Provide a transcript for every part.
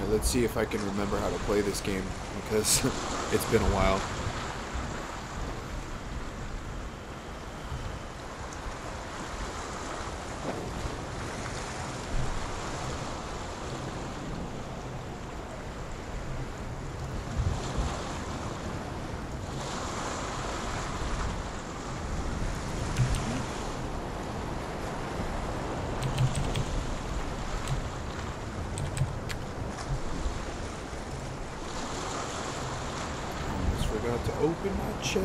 Alright, let's see if I can remember how to play this game, because it's been a while. Forgot to open my chat.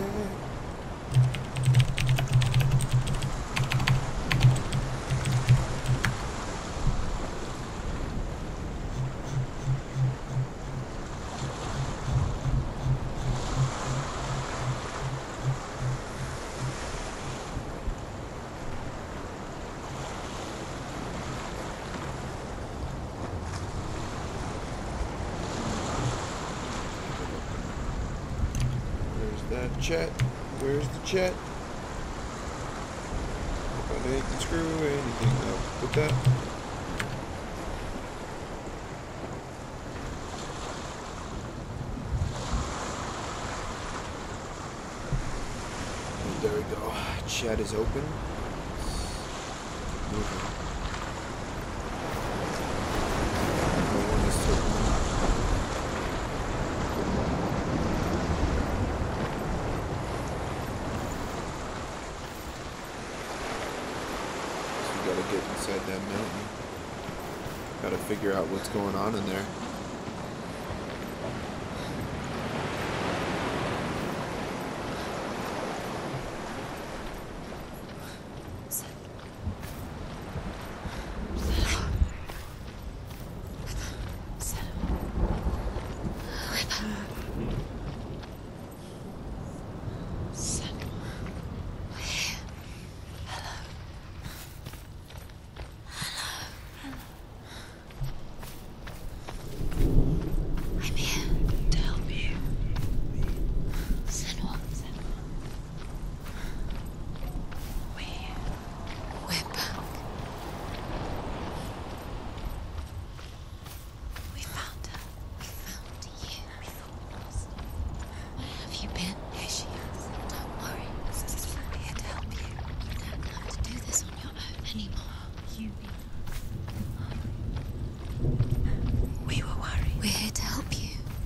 That chat. Where's the chat? Hope I didn't screw anything up with that. And there we go. Chat is open. Moving. No one is open. Gotta get inside that mountain. Gotta figure out what's going on in there.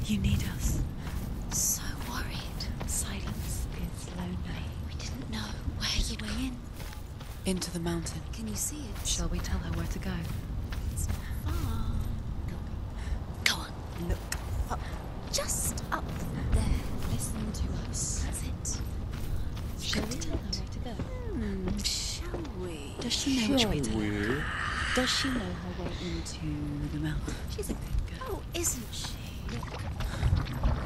You need us. So worried. Silence is lonely. We didn't know where you went in. Into the mountain. Can you see it? Shall we tell her where to go? It's not far. Go on. Look up. Just up there. Listen to us. That's it. Shall we tell her where to go? Shall we? Does she know which way to go? Does she know her way into the mountain? She's a good girl. Oh, isn't she?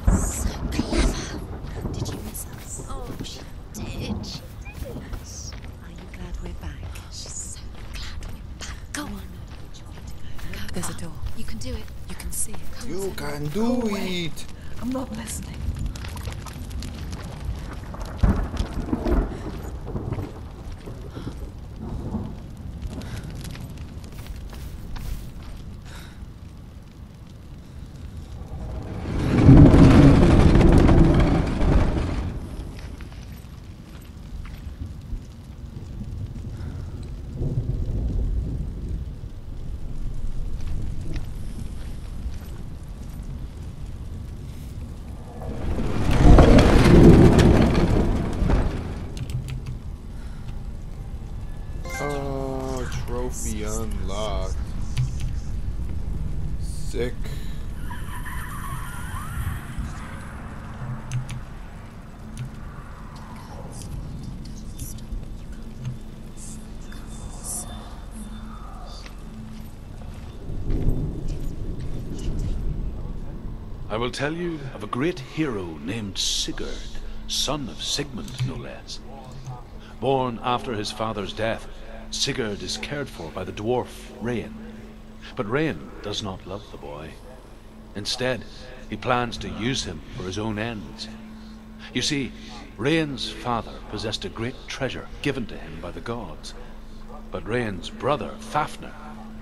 So clever. Did you miss us? Oh, she did. She did. Are you glad we're back? She's so glad we're back. Go on. Which way to go? There's a door. You can do it. You can see it. You can do it. I'm not listening. Trophy unlocked. Sick. I will tell you of a great hero named Sigurd, son of Sigmund, no less. Born after his father's death, Sigurd is cared for by the dwarf Rain. But Rain does not love the boy. Instead, he plans to use him for his own ends. You see, Rain's father possessed a great treasure given to him by the gods. But Rain's brother, Fafnir,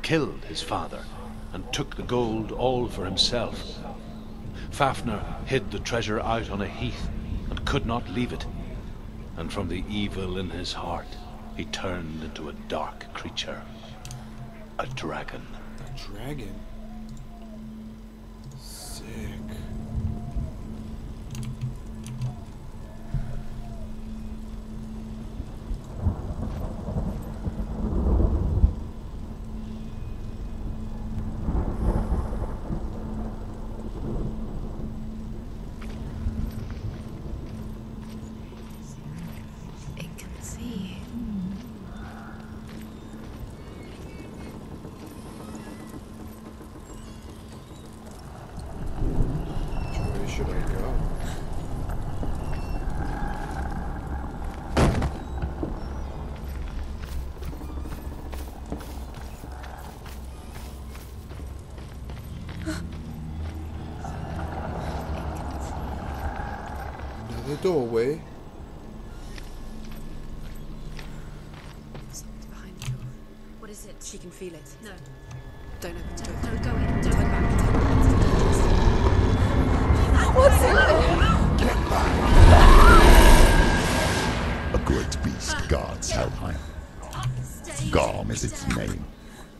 killed his father and took the gold all for himself. Fafnir hid the treasure out on a heath and could not leave it, and from the evil in his heart he turned into a dark creature, a dragon. A dragon? Sick. It can see you. Where should I go? Another doorway. Something's behind the door. What is it? She can feel it. No. Don't open the door. Don't go in. Turn Don't. back. Turn back. What's in there? A great beast guards Helheim. Garm is its name,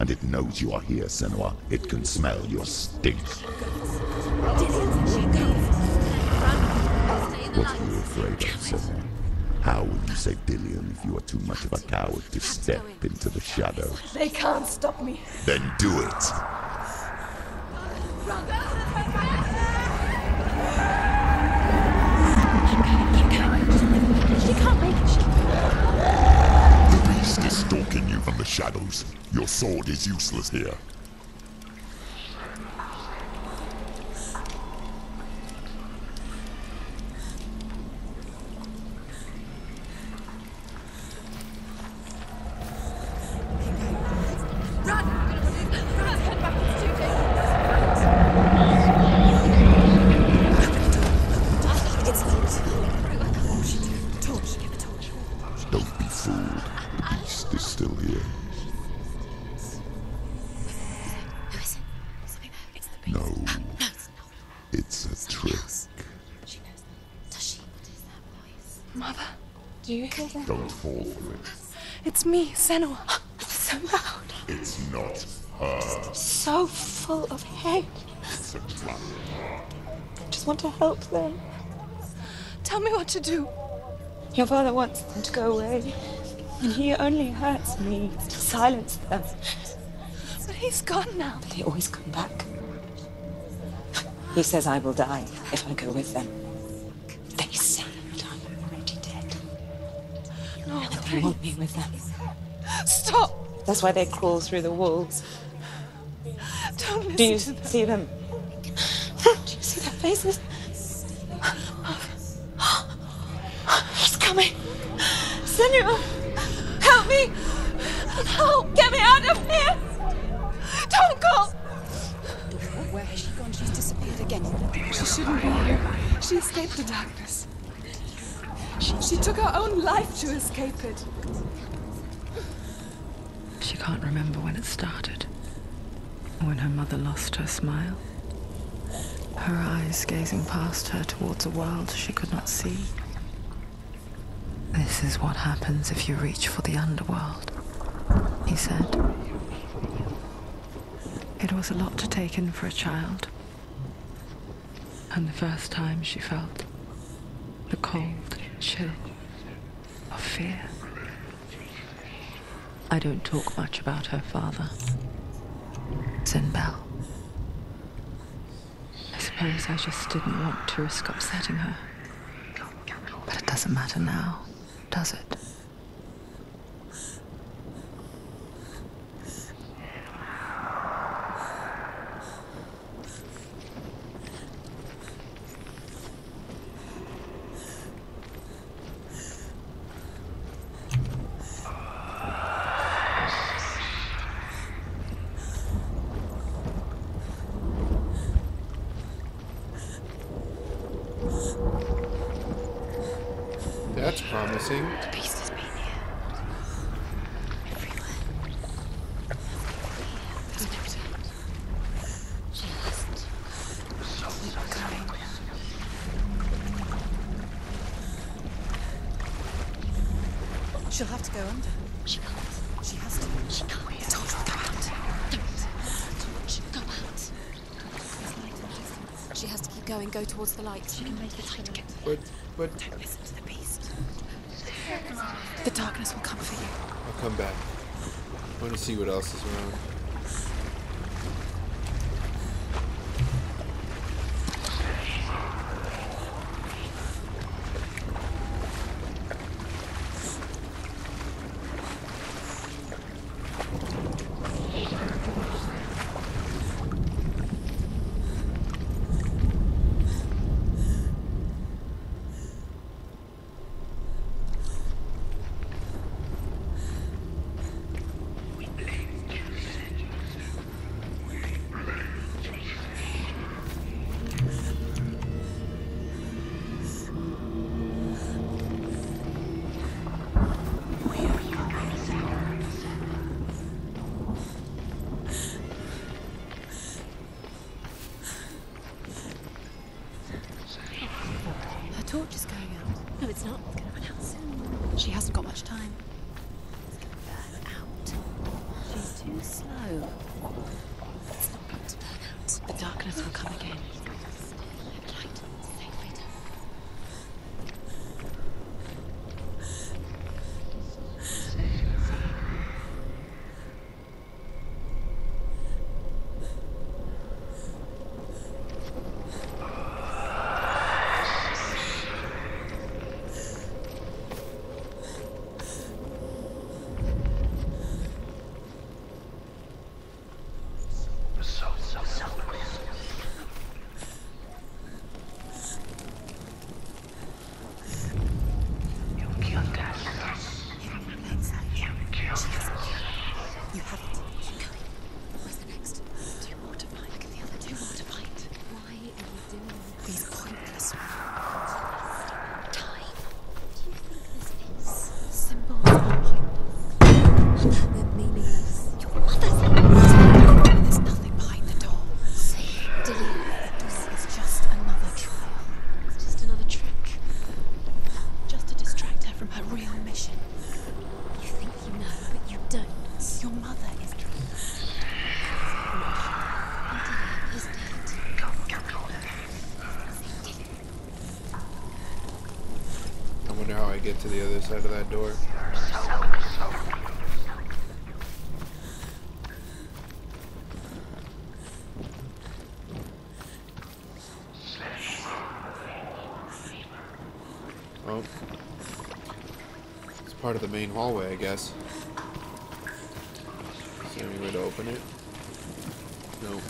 and it knows you are here, Senua. It can smell your stink. What are you afraid of, Senua? How will you save Dillion if you are too much of a coward to step into the shadow? They can't stop me. Then do it! She can't make it. The beast is stalking you from the shadows. Your sword is useless here. Run! Run! Head back. It's too dangerous. It's locked. Torch. Get the torch. Don't be fooled. The beast is still here. Who is it? Something there. It's the beast. No, No, it's not. it's a trick. She knows that. Does she? What is that voice? Mother, do you hear that? Don't fall for it. It's me, Senua. So loud. It's not her. So full of hate. It's a trap. I just want to help them. Tell me what to do. Your father wants them to go away, and he only hurts me to silence them. But he's gone now. They always come back. He says I will die if I go with them. They say that I'm already dead. No, They want me with them. stop! That's why they crawl through the walls. Don't listen Do you to them. see them? Do you see their faces? He's coming. Senua, help me! Help! Get me out of here! Don't go! Where has she gone? She's disappeared again. She shouldn't be here. She escaped the darkness. She took her own life to escape it. She can't remember when it started. When her mother lost her smile. Her eyes gazing past her towards a world she could not see. This is what happens if you reach for the underworld, he said. It was a lot to take in for a child. And the first time she felt the cold chill of fear. I don't talk much about her father, Sinbel. I suppose I just didn't want to risk upsetting her. But it doesn't matter now, does it? That's promising. The beast has been here. Everywhere. There's no doubt. She'll have to go under. She can't. She has to. She can't. I told her to go out. Don't. Go out. She has to keep going. Go towards the light. She can make it to the light. But... Don't listen to the beast. The darkness will come for you. I'll come back. I want to see what else is around. Torch is going out. No, it's not. It's going to run out soon. She hasn't got much time. It's going to burn out. She's too slow. It's not going to burn out. The darkness will come again. Light. Save it. I wonder how I get to the other side of that door. Oh. It's part of the main hallway, I guess. Is there any way to open it? Nope.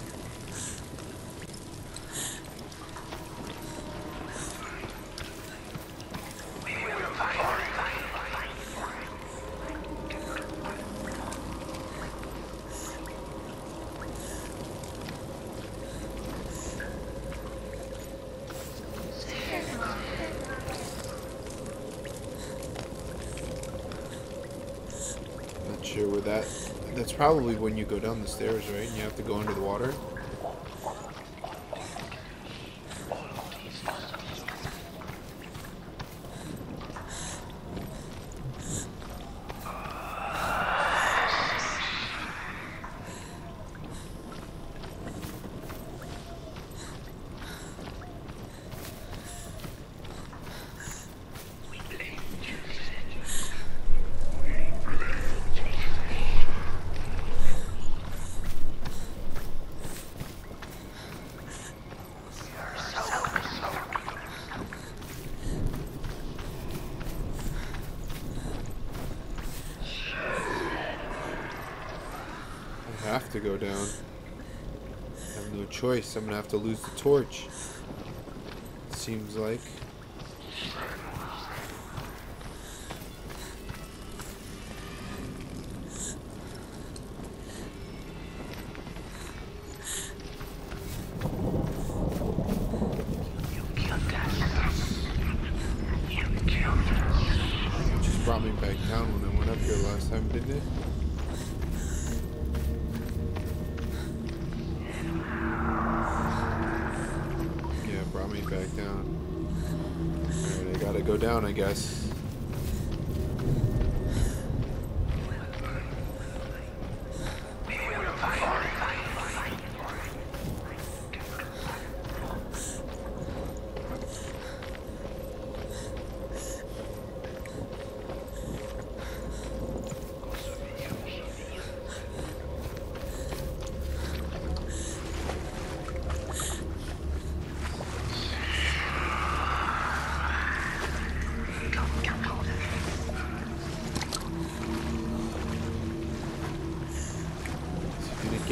Sure where that's probably when you go down the stairs, right? And you have to go under the water. Have to go down. I have no choice. I'm gonna have to lose the torch. It seems like. Just brought me back down when I went up here last time, didn't it? Brought me back down. Alright, I gotta go down, I guess.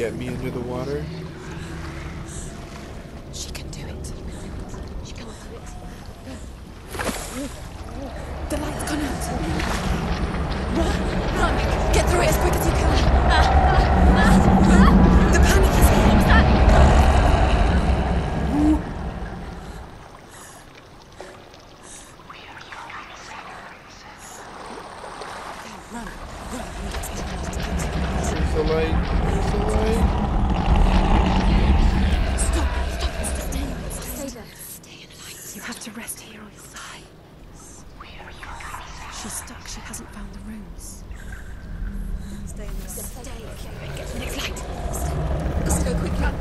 get me into the water? She can do it. She can do it. The light's gone out. Run! Run! Get through it as quick as you can. The panic is here. What's that? Run! Run! Where's the light? Where's the light? Stop! Stay there. Stay in the light. You have to rest here or you'll die. She's stuck. She hasn't found the runes. Stay in the light. Stay. Get to the next light. Let's go quickly. Run.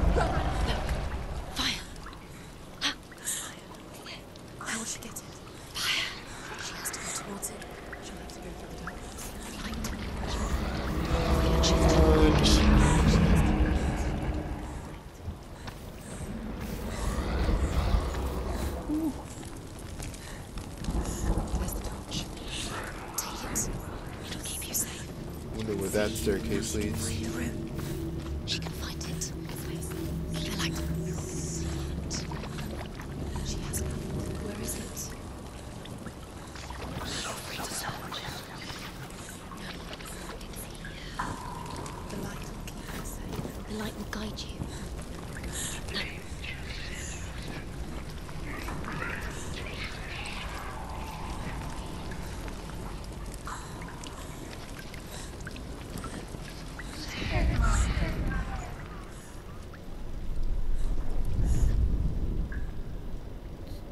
Look. Fire. How will she get it? Fire. She has to go towards it. She'll have to go through the darkness. Light. Where's the torch? Take it. It'll keep you safe. Wonder where that staircase leads. She can find it. The light. She has it. Where is it? The light will keep you safe. The light will guide you.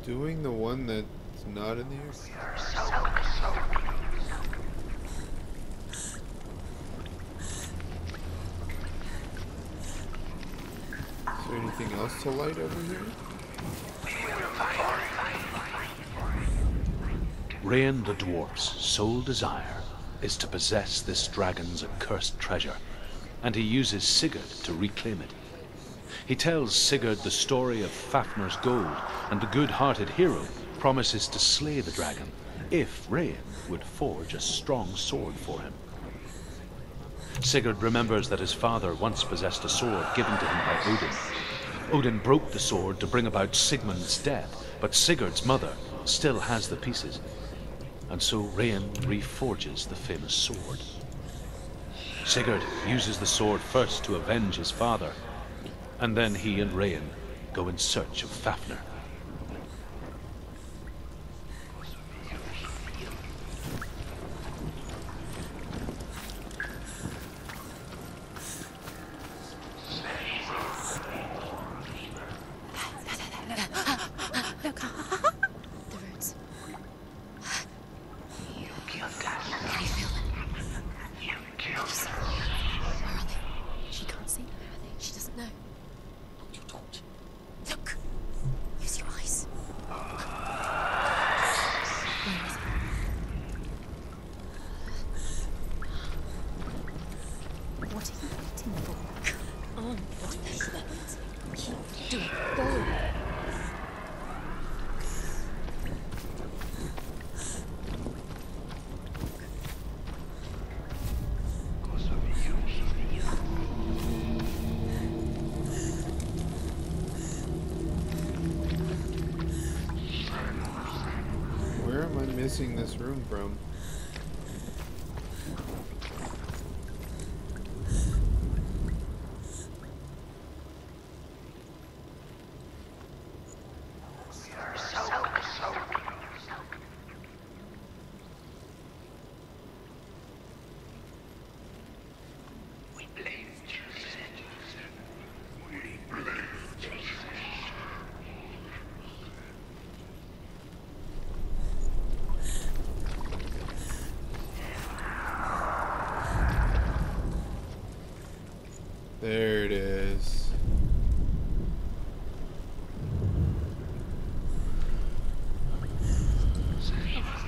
Doing the one that's not in the air? Is there anything else to light over here? Rain the dwarf's sole desire is to possess this dragon's accursed treasure, and he uses Sigurd to reclaim it. He tells Sigurd the story of Fafnir's gold, and the good-hearted hero promises to slay the dragon if Rain would forge a strong sword for him. Sigurd remembers that his father once possessed a sword given to him by Odin. Odin broke the sword to bring about Sigmund's death, but Sigurd's mother still has the pieces, and so Rain reforges the famous sword. Sigurd uses the sword first to avenge his father, and then he and Rain go in search of Fafnir. Look. The roots. Can you feel them? Where are they? She can't see. Where are they? She doesn't know. Hold your torch. Look. Use your eyes. Where is it? What are you waiting for? Come on. What are you Keep doing it. Go. Where am I missing this room from? There it is.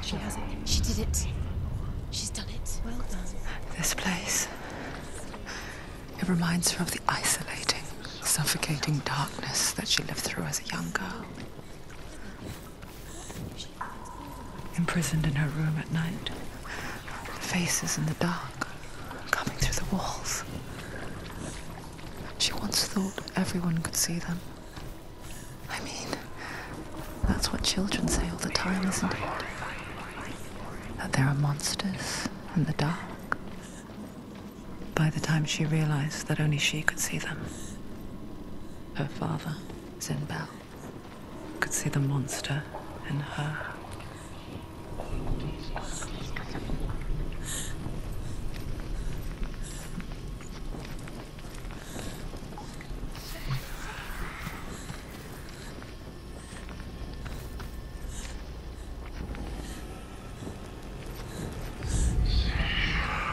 She has it. She did it. She's done it. Well done. This place. It reminds her of the isolating, suffocating darkness that she lived through as a young girl. Imprisoned in her room at night. Faces in the dark, coming through the walls. She once thought everyone could see them. I mean, that's what children say all the time, isn't it? That there are monsters in the dark. By the time she realized that only she could see them, her father, Zinbel, could see the monster in her.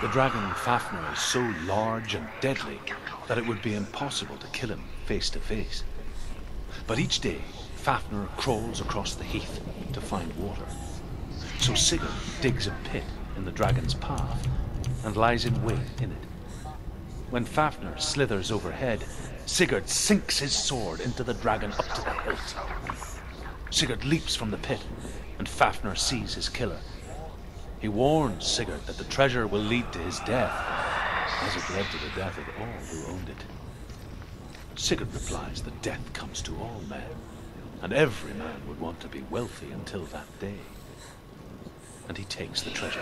The dragon Fafnir is so large and deadly that it would be impossible to kill him face to face. But each day, Fafnir crawls across the heath to find water. So Sigurd digs a pit in the dragon's path and lies in wait in it. When Fafnir slithers overhead, Sigurd sinks his sword into the dragon up to the hilt. Sigurd leaps from the pit, and Fafnir sees his killer. He warns Sigurd that the treasure will lead to his death, as it led to the death of all who owned it. Sigurd replies that death comes to all men, and every man would want to be wealthy until that day. And he takes the treasure.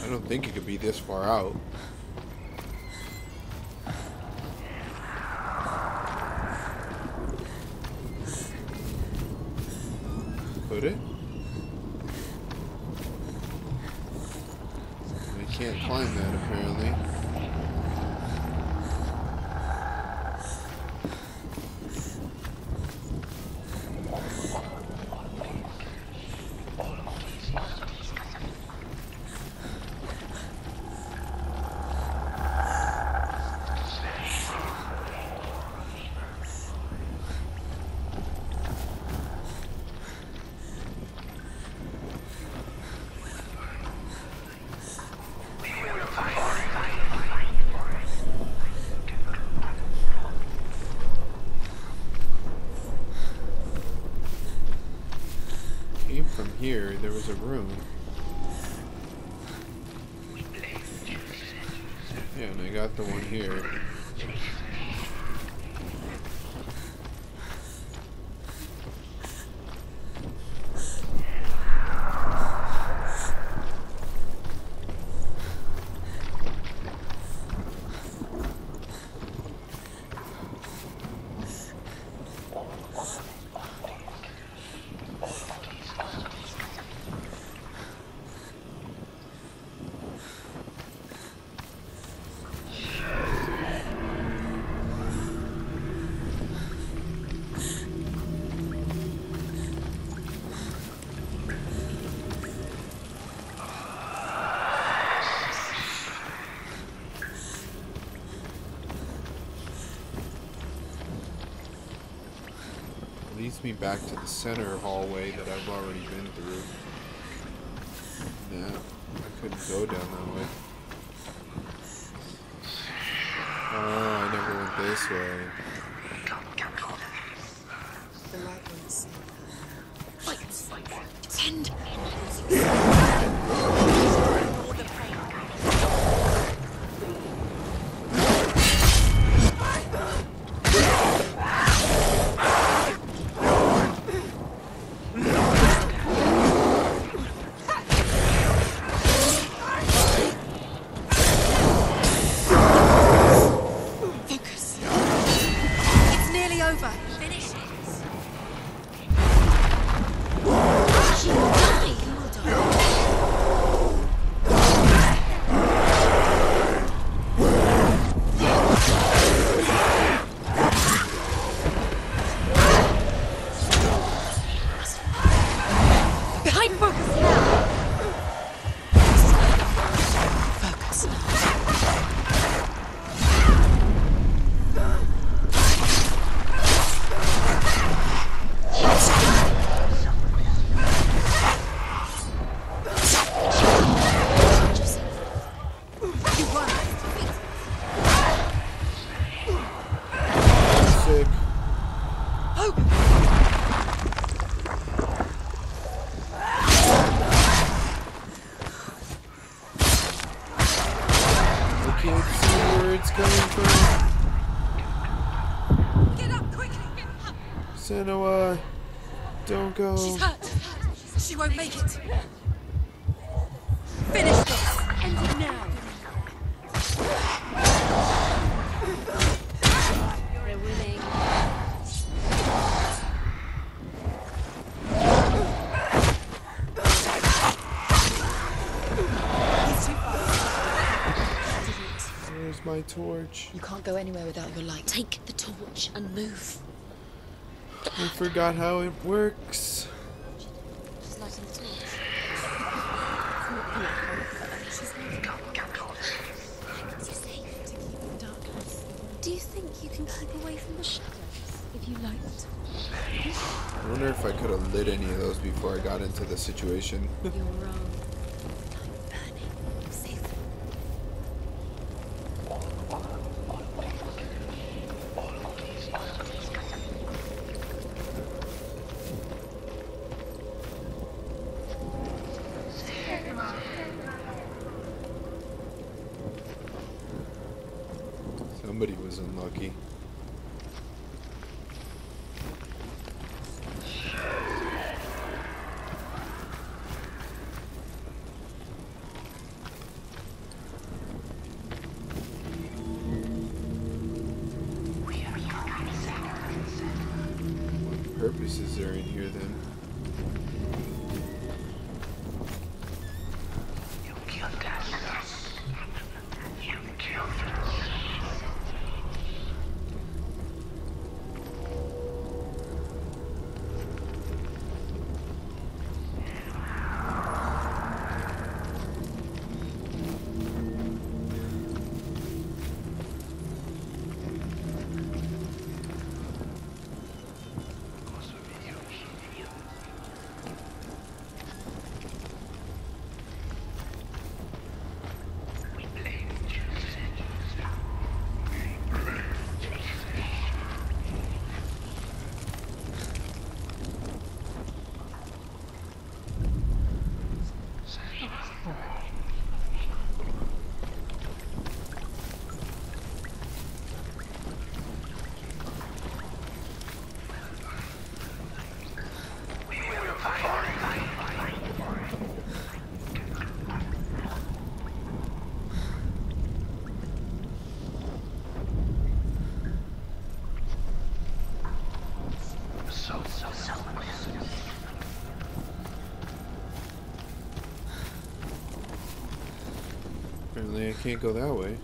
I don't think it could be this far out. Could it? I can't climb that apparently. From here, there was a room. Yeah, and I got the one here. Leads me back to the center hallway that I've already been through. Nah, I couldn't go down that way. Oh, I never went this way. The light ones. Send. over. Finish it. Behind focus now. Focus. Sick. I can't see where it's coming from. Get up quickly. Senua, don't go. She's hurt. She won't make it. Finish this. End it now. You're winning. He's too fast. Where's my torch? You can't go anywhere without your light. Take the torch and move. I forgot how it works. She's lighting the torch. It's safe to keep in darkness. Do you think you can keep away from the shadows if you light the torch? I wonder if I could have lit any of those before I got into the situation. You're wrong. I'm burning. Safe. Somebody was unlucky. What purposes are in here then? Apparently I can't go that way.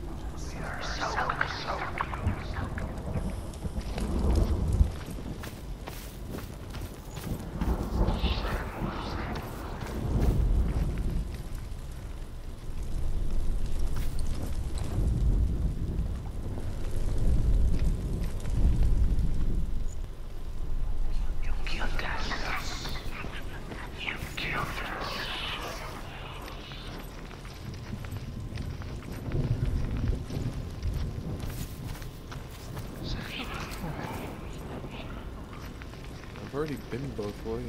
I've already been both ways.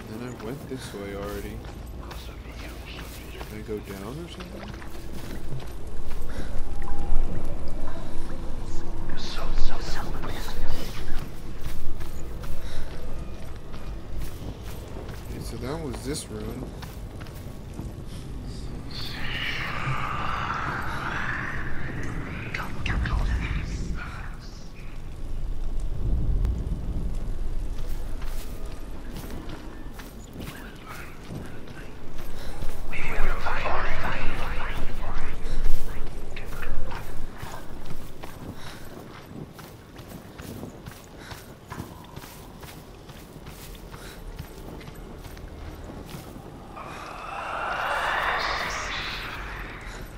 Then I went this way already. Can I go down or something? So that was this room.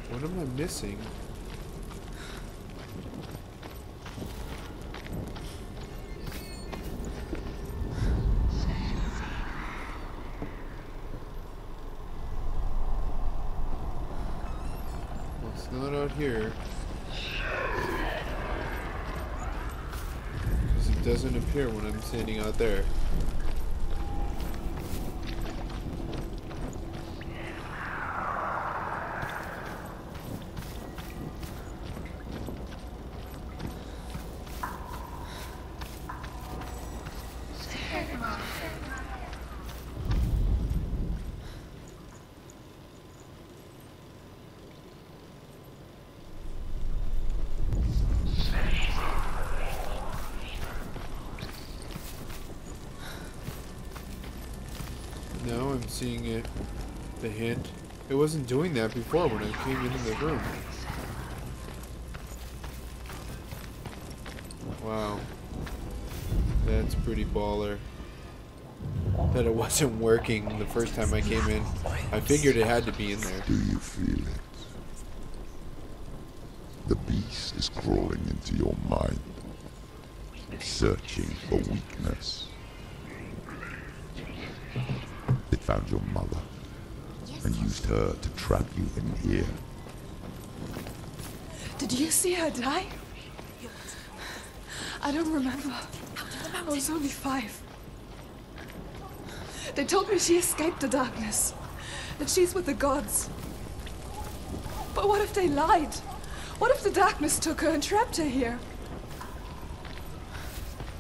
What am I missing? Well, it's not out here. Because it doesn't appear when I'm standing out there. Now I'm seeing it, the hint. It wasn't doing that before when I came into the room. Wow. That's pretty baller. That it wasn't working the first time I came in. I figured it had to be in there. Do you feel it? The beast is crawling into your mind, searching for weakness. It found your mother and used her to trap you in here. Did you see her die? I don't remember. I was only 5. They told me she escaped the darkness, that she's with the gods. But what if they lied? What if the darkness took her and trapped her here?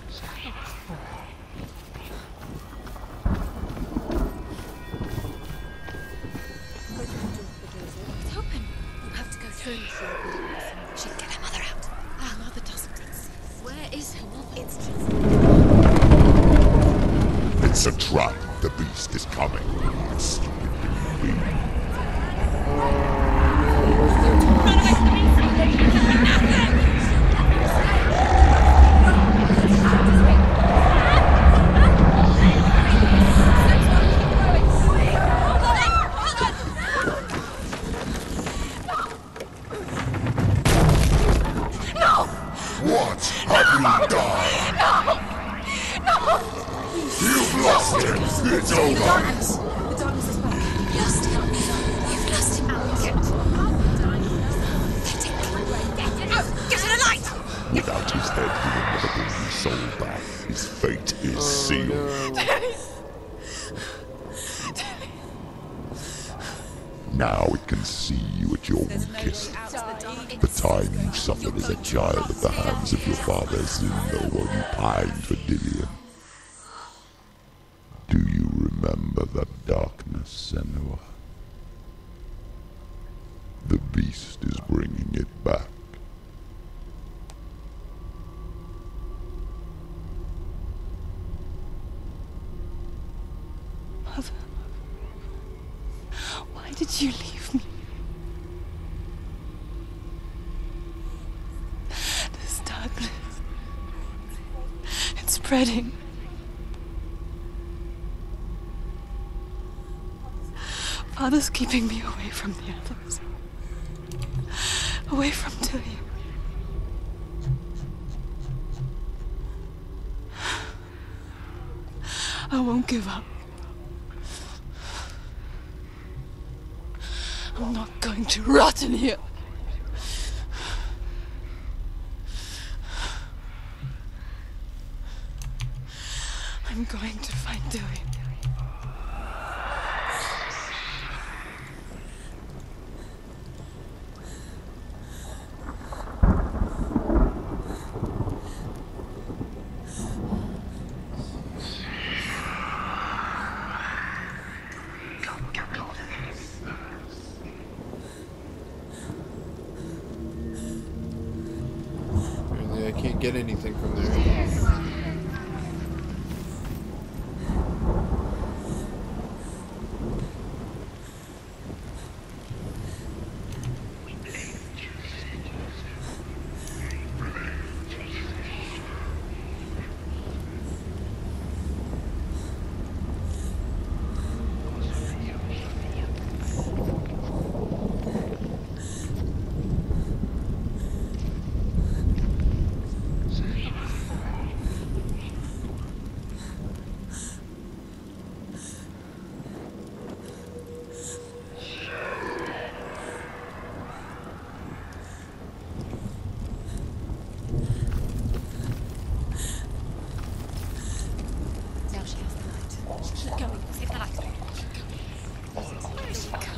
It's open. You have to go through. She can get her mother out. Our mother doesn't exist. Where is her mother? It's just... It's a trap. The beast is coming. What have you done? No! You've lost him! It's over! The darkness is back. You've lost him. You've lost him. Get to the light! Without his head, he will never bring his soul back. His fate is sealed. Daddy! Now it can see you at your weakest. The time you suffered as a child at the hands of your father Senua while you pined for Dillion. Do you remember that darkness, Senua? The beast is bringing it back. Mother, why did you leave me? This darkness, it's spreading. Father's keeping me away from the others. Away from Dillion. I won't give up. I'm not going to rot in here. I'm going to find Dillion. can't get anything from there.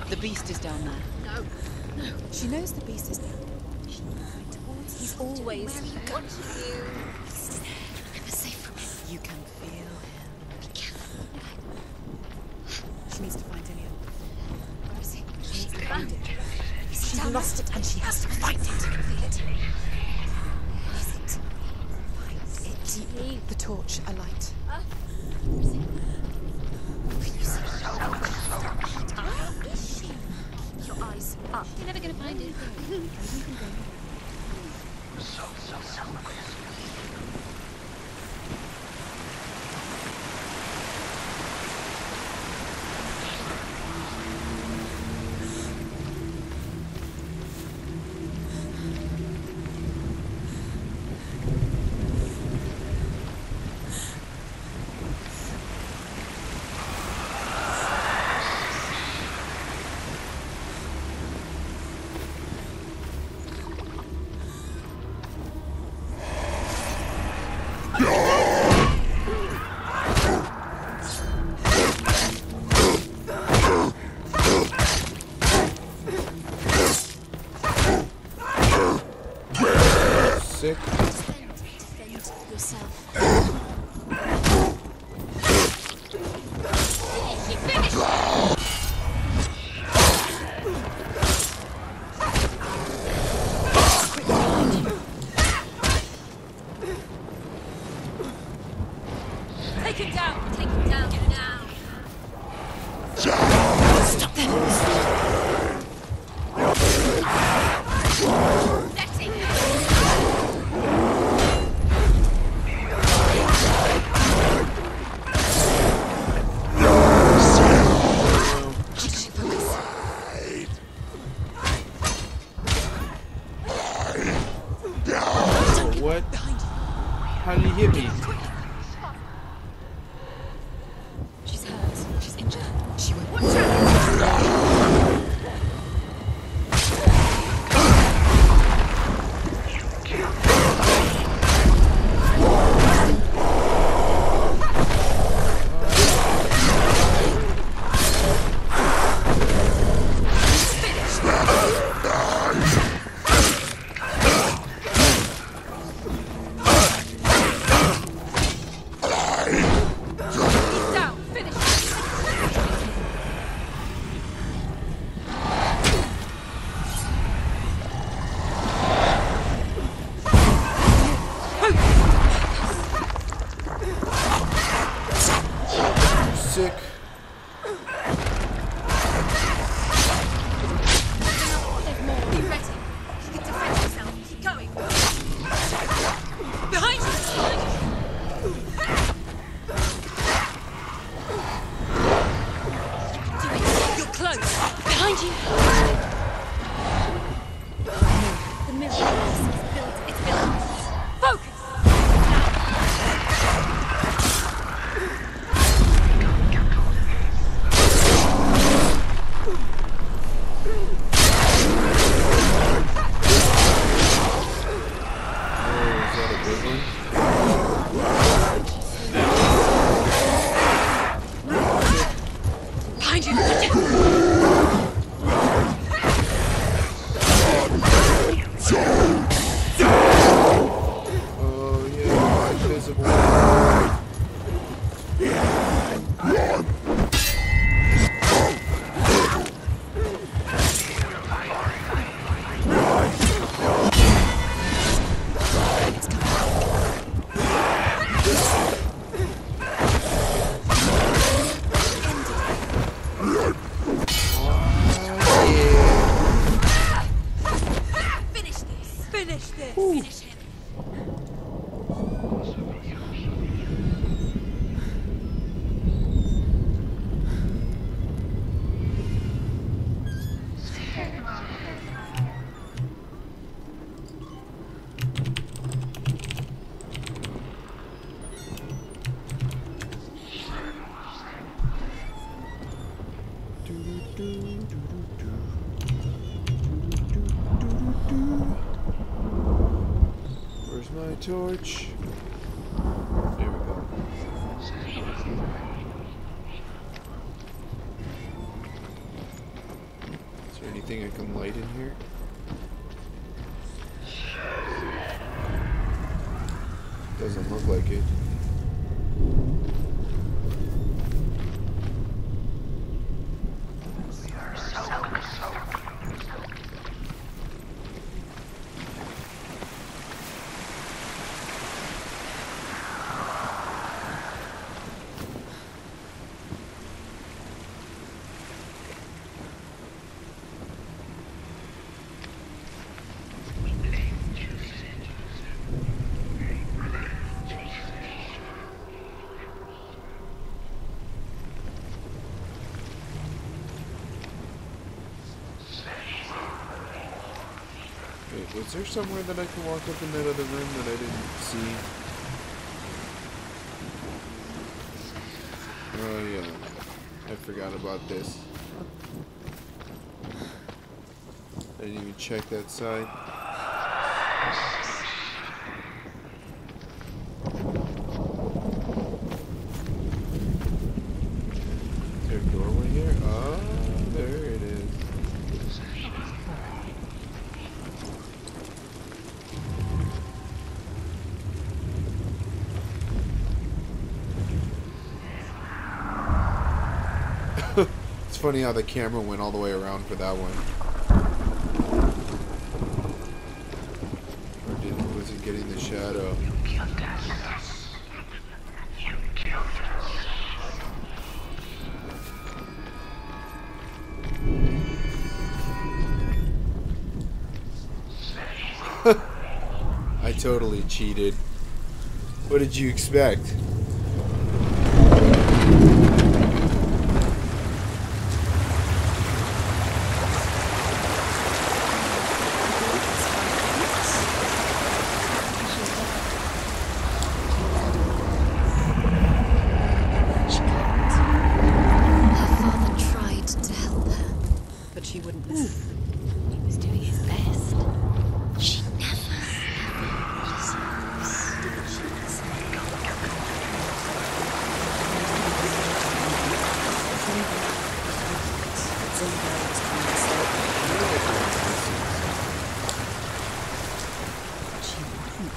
The beast is down there. No. No. She knows the beast is down there. He's always watching you. Never safe from him. You can feel him. Be careful. She needs to find Dillian. Where is he? She needs to find it. She's lost it and she has to find it. I can feel it. Where is it? Find it. The torch, a light. Where is it? Can you see? Your eyes up. You're never gonna find it. So. Sick. Defend yourself. Take him down. Take him down. Get him down. Stop them. What? How did he hit me? She's hurt. She's injured. She won't. Watch out! Sick. There's more. Be ready. You can defend yourself. Keep going. Behind you! Do it. You're close. Behind you. The mirror is built. It's built. Focus. Behind you. Oh yeah, it's invisible. It's coming. Where's my torch? There we go. Is there anything I can light in here? Doesn't look like it. Wait, was there somewhere that I could walk up in that other room that I didn't see? Oh yeah, I forgot about this. I didn't even check that side. Is there a doorway here? Oh, there it is. It's funny how the camera went all the way around for that one. Or was it getting the shadow? I totally cheated. What did you expect?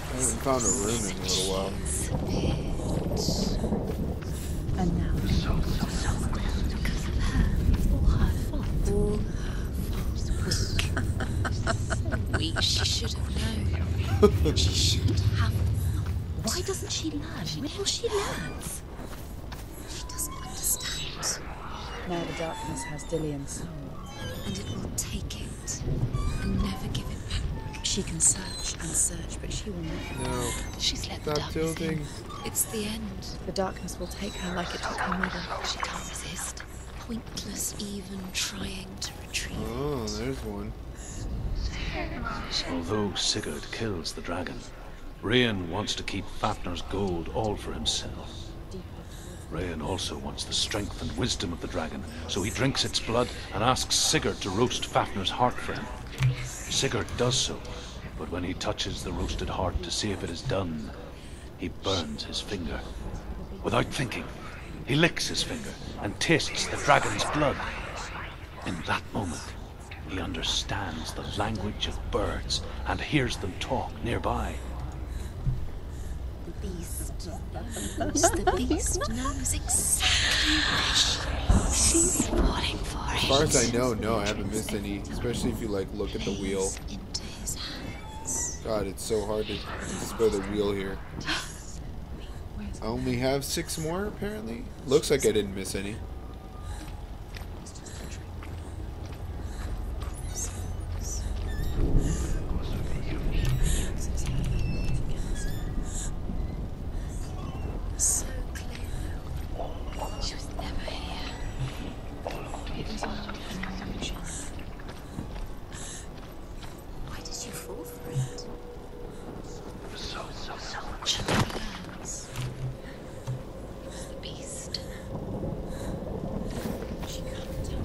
I haven't found a room in a little while. And now, because of her, it's all her fault. All her fault. So weak. She should have known. She should have. Why doesn't she learn? When will she learn? She doesn't understand. Now the darkness has Dillian's soul. And it will take it and never give it back. She can search and search, but she will never. No. She's let the Stop darkness tilting. in. It's the end. The darkness will take her like it took her mother. She can't resist. Pointless even trying to retrieve. Oh, there's one. Although Sigurd kills the dragon, Rain wants to keep Fafnir's gold all for himself. Rain also wants the strength and wisdom of the dragon, so he drinks its blood and asks Sigurd to roast Fafnir's heart for him. Sigurd does so, but when he touches the roasted heart to see if it is done, he burns his finger. Without thinking, he licks his finger and tastes the dragon's blood. In that moment, he understands the language of birds and hears them talk nearby. The beast knows exactly where she's falling for it. As far as I know, no, I haven't missed any. Especially if you like look at the wheel. Into his hands. God, it's so hard to spell the wheel here. I only have 6 more apparently. Looks like I didn't miss any. So clear. She was never here. It was all an illusion. Why did you fall for it? Shut up, hands. It was the beast. She can't tell.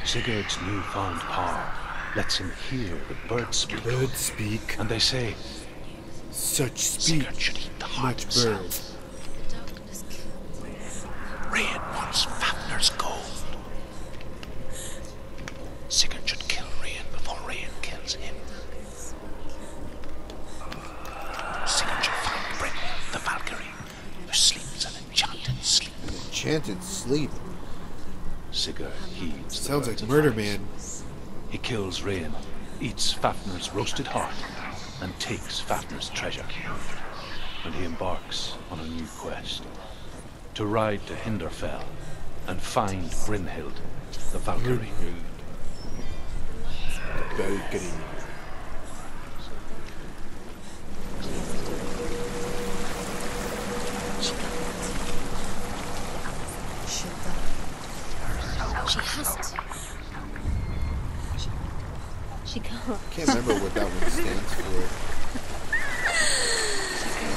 Sigurd's newfound power lets him hear the birds speak. Birds speak. And they say, Such Sigurd speech. should eat the heart Much itself. bird. Rain wants Fafnir's gold. Sigurd should kill Rain before Rain kills him. Sigurd should find Bryn, the Valkyrie, who sleeps an enchanted sleep. Enchanted sleep. Sigurd heeds the Sounds words like of Murder Fafnir. Man. He kills Rain, eats Fafnir's roasted heart, and takes Fafnir's treasure. And he embarks on a new quest. To ride to Hinderfell and find Brynhild, the Valkyrie. Valkyrie. She has to. She can't. Can't remember what that one stands for.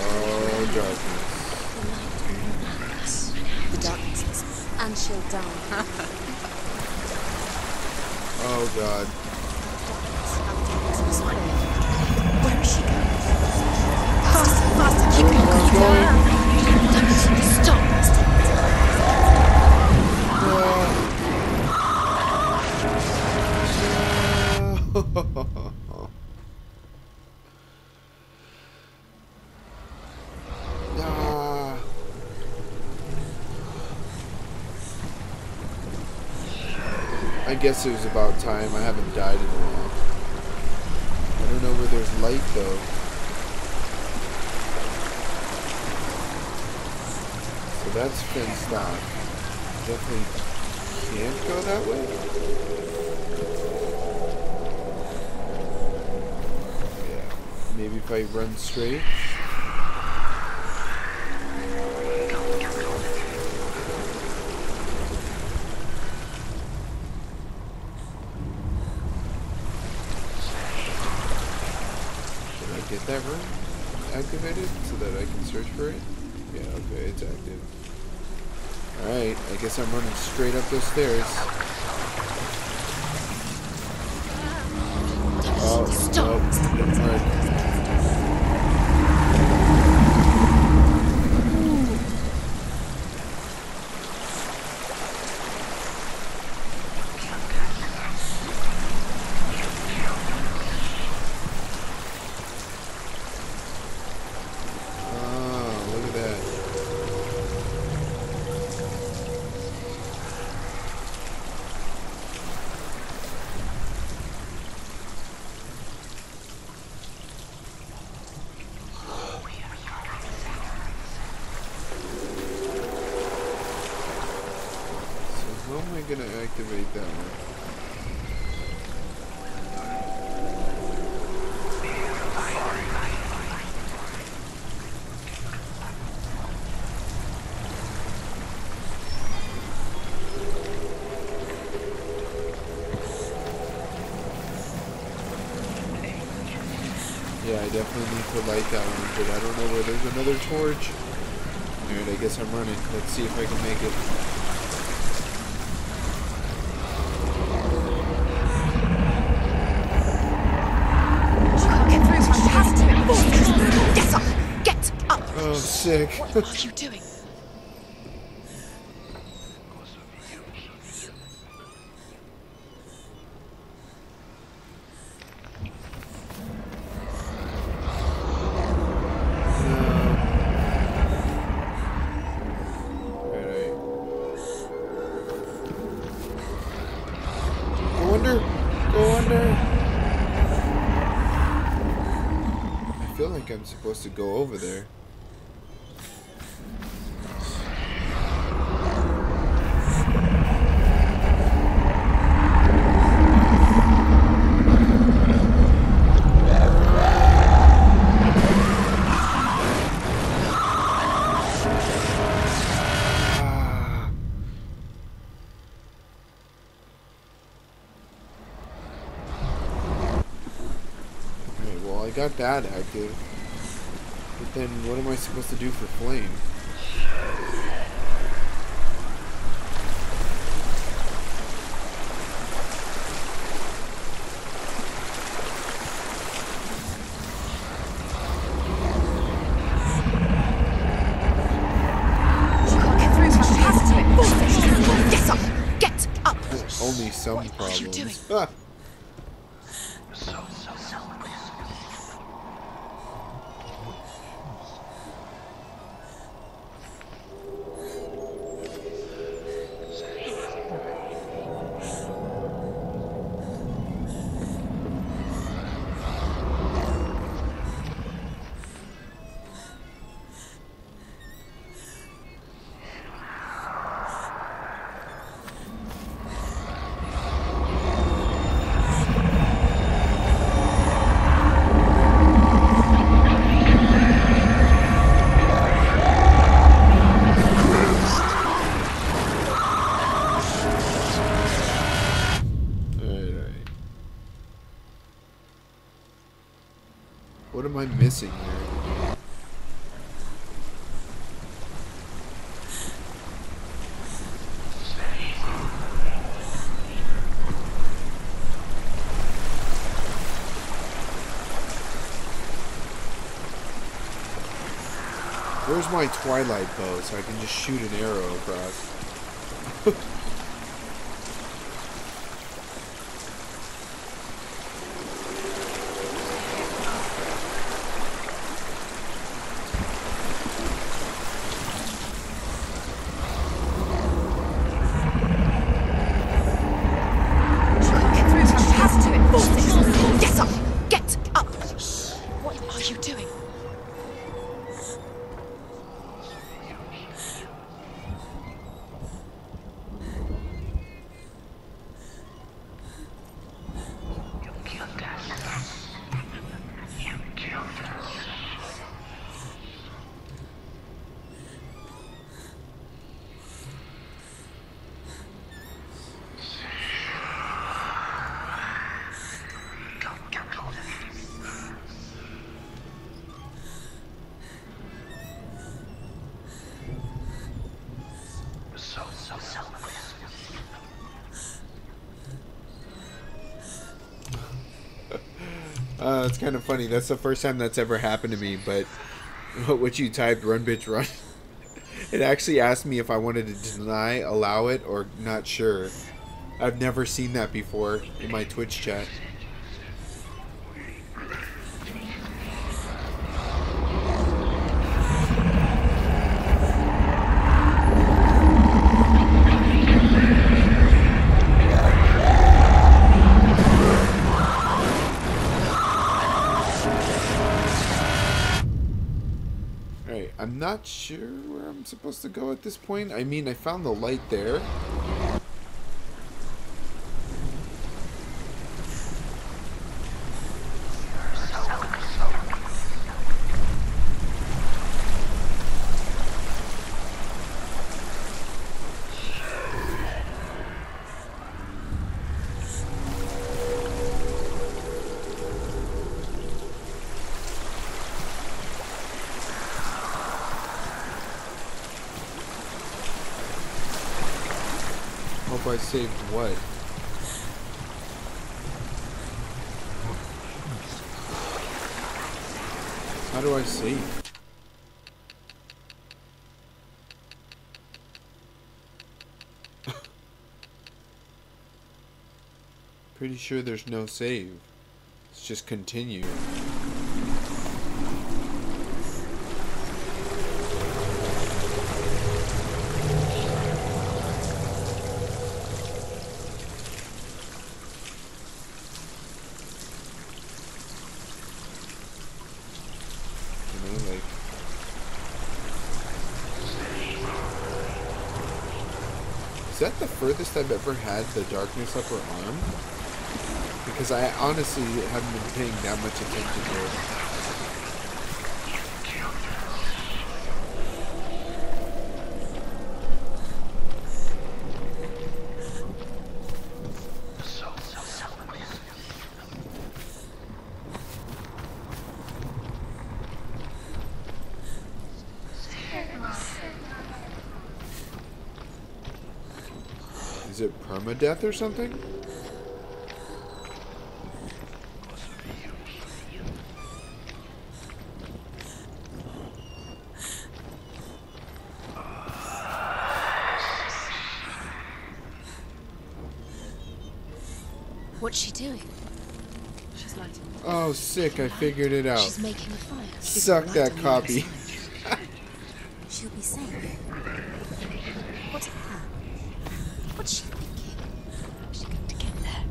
Oh, darkness. The darkness. And she'll die. Oh god. Where is she going? Faster, faster, keep going. Stop. Ah. I guess it was about time. I haven't died in a while. I don't know where there's light though. So that's fenced off. Definitely can't go that way. Yeah. Maybe if I run straight. Get that room activated so that I can search for it? Yeah, okay, it's active. Alright, I guess I'm running straight up those stairs. Oh, Stop. no, didn't work. How am I gonna activate that one? Yeah, I definitely need to light that one, but I don't know where there's another torch. Alright, I guess I'm running. Let's see if I can make it. Get up! Get up! Oh, sick. What are you doing? Go under! Go under! I feel like I'm supposed to go over there. I got that active. But then what am I supposed to do for flame? some What are you doing? problems. Ah. What am I missing here? Where's my Twilight bow so I can just shoot an arrow across? It's kind of funny. That's the first time that's ever happened to me, but what you typed, run bitch run, it actually asked me if I wanted to deny, allow it, or not sure. I've never seen that before in my Twitch chat. I'm not sure where I'm supposed to go at this point. I mean, I found the light there. I saved what? How do I save? Pretty sure there's no save. Let's just continue. Is that the furthest I've ever had the darkness upper arm? Because I honestly haven't been paying that much attention to it. Is it permadeath or something? What's she doing? She's lighting. Oh, sick! I figured it out. She's making a fire. Suck that copy. She'll be safe. What's her plan? What's she thinking? How's she going to get there?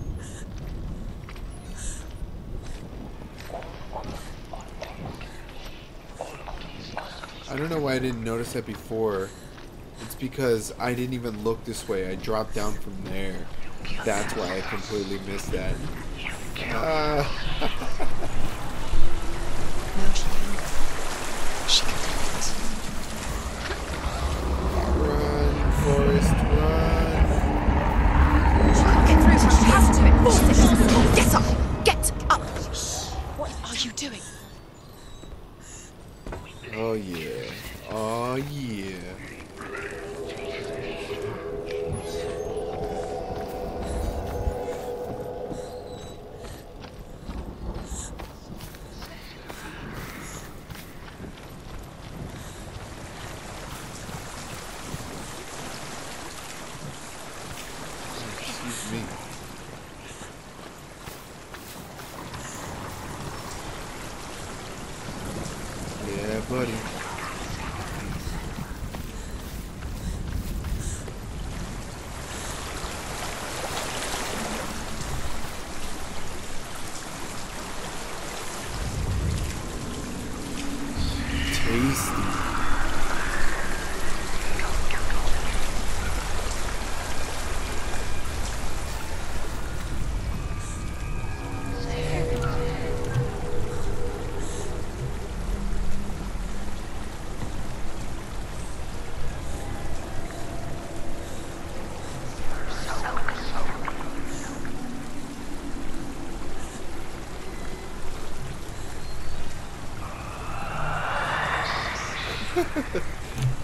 I don't know why I didn't notice that before. It's because I didn't even look this way. I dropped down from there. That's why I completely missed that. Now she can do it. Run, Forrest, run. Get through, you have to do it. Get up! Get up! What are you doing? Oh yeah. Oh yeah. Excuse me. Yeah, buddy. Tasty.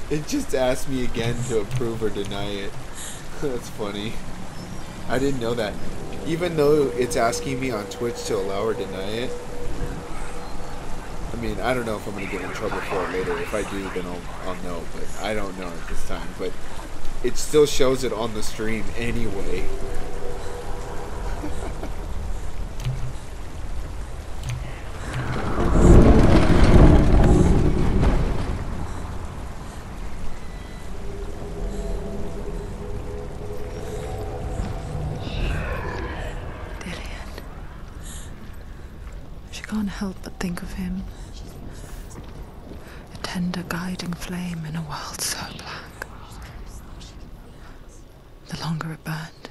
It just asked me again to approve or deny it. That's funny. I didn't know that. Even though it's asking me on Twitch to allow or deny it. I mean, I don't know if I'm going to get in trouble for it later. If I do, then I'll know. But I don't know at this time. But it still shows it on the stream anyway. Can't help but think of him. A tender guiding flame in a world so black. The longer it burned,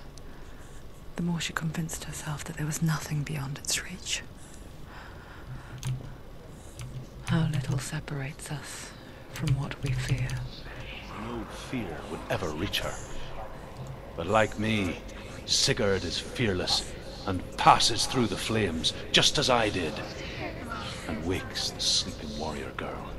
the more she convinced herself that there was nothing beyond its reach. How little separates us from what we fear. No fear would ever reach her. But like me, Sigurd is fearless and passes through the flames, just as I did, and wakes the sleeping warrior girl.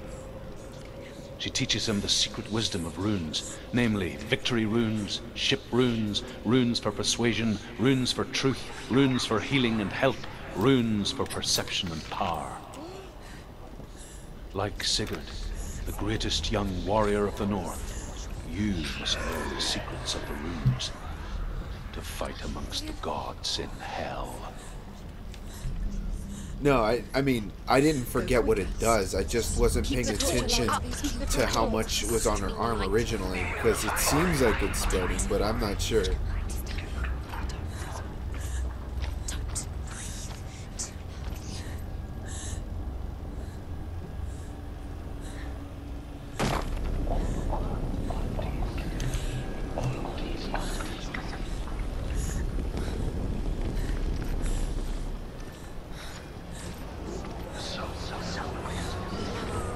She teaches him the secret wisdom of runes, namely victory runes, ship runes, runes for persuasion, runes for truth, runes for healing and help, runes for perception and power. Like Sigurd, the greatest young warrior of the North, you must know the secrets of the runes to fight amongst the gods in hell. No, I mean, I didn't forget what it does. I just wasn't paying attention to how much was on her arm originally, because it seems like it's spreading, but I'm not sure.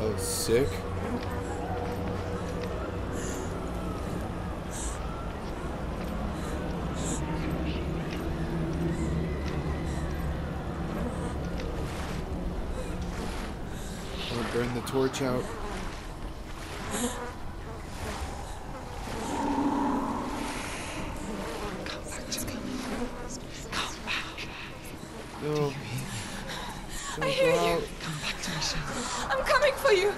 Oh, sick. I'll burn the torch out. No. I hear you. Come back to me soon. I'm coming for you.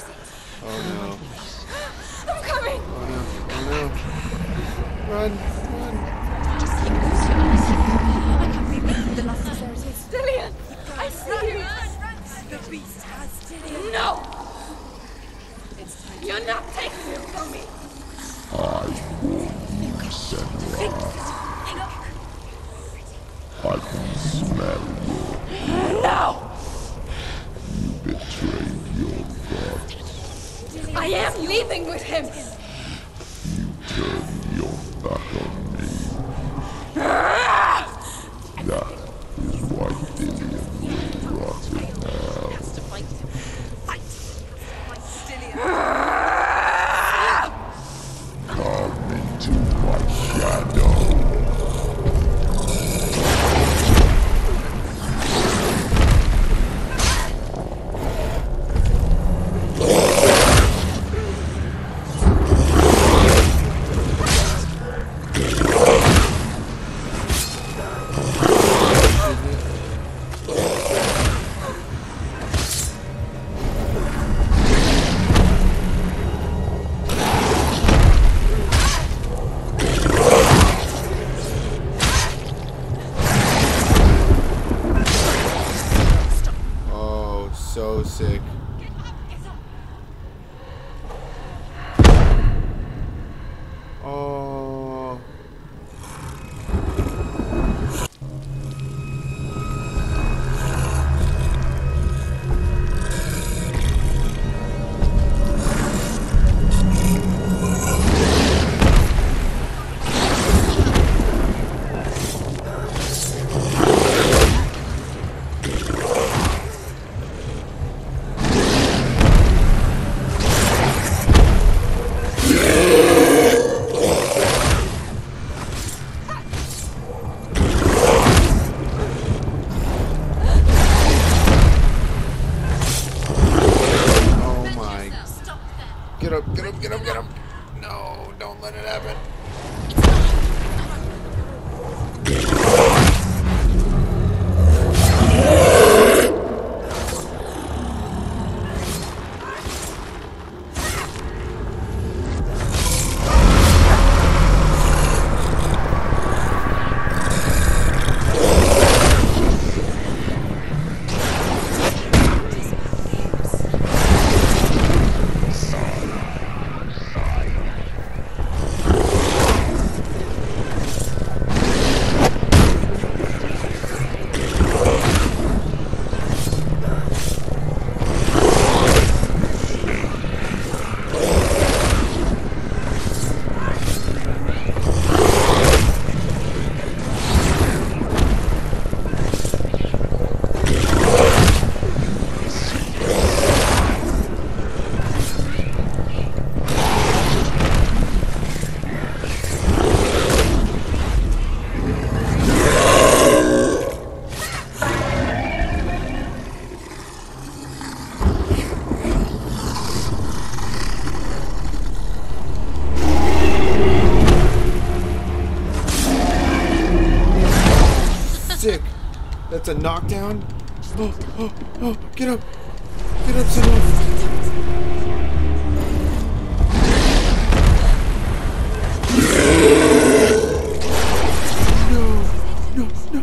Oh no. I'm coming. Oh no. Oh no. Run. Run. Just close your eyes. I can't breathe. Dillian! I see you! The beast has Dillian! No! You're not taking him from me! I warn you, Senua. I can smell your No! You betrayed your gods. I am leaving with him! You turned your back on me. That is why Dillian will rot in hell. Come into my shadow. Oh, so sick. Oh. Oh my. Get up, get up, get up, get up. No, don't let it happen. Sick. That's a knockdown. Oh, oh, oh, get up. Get up, Senua. No, no, no.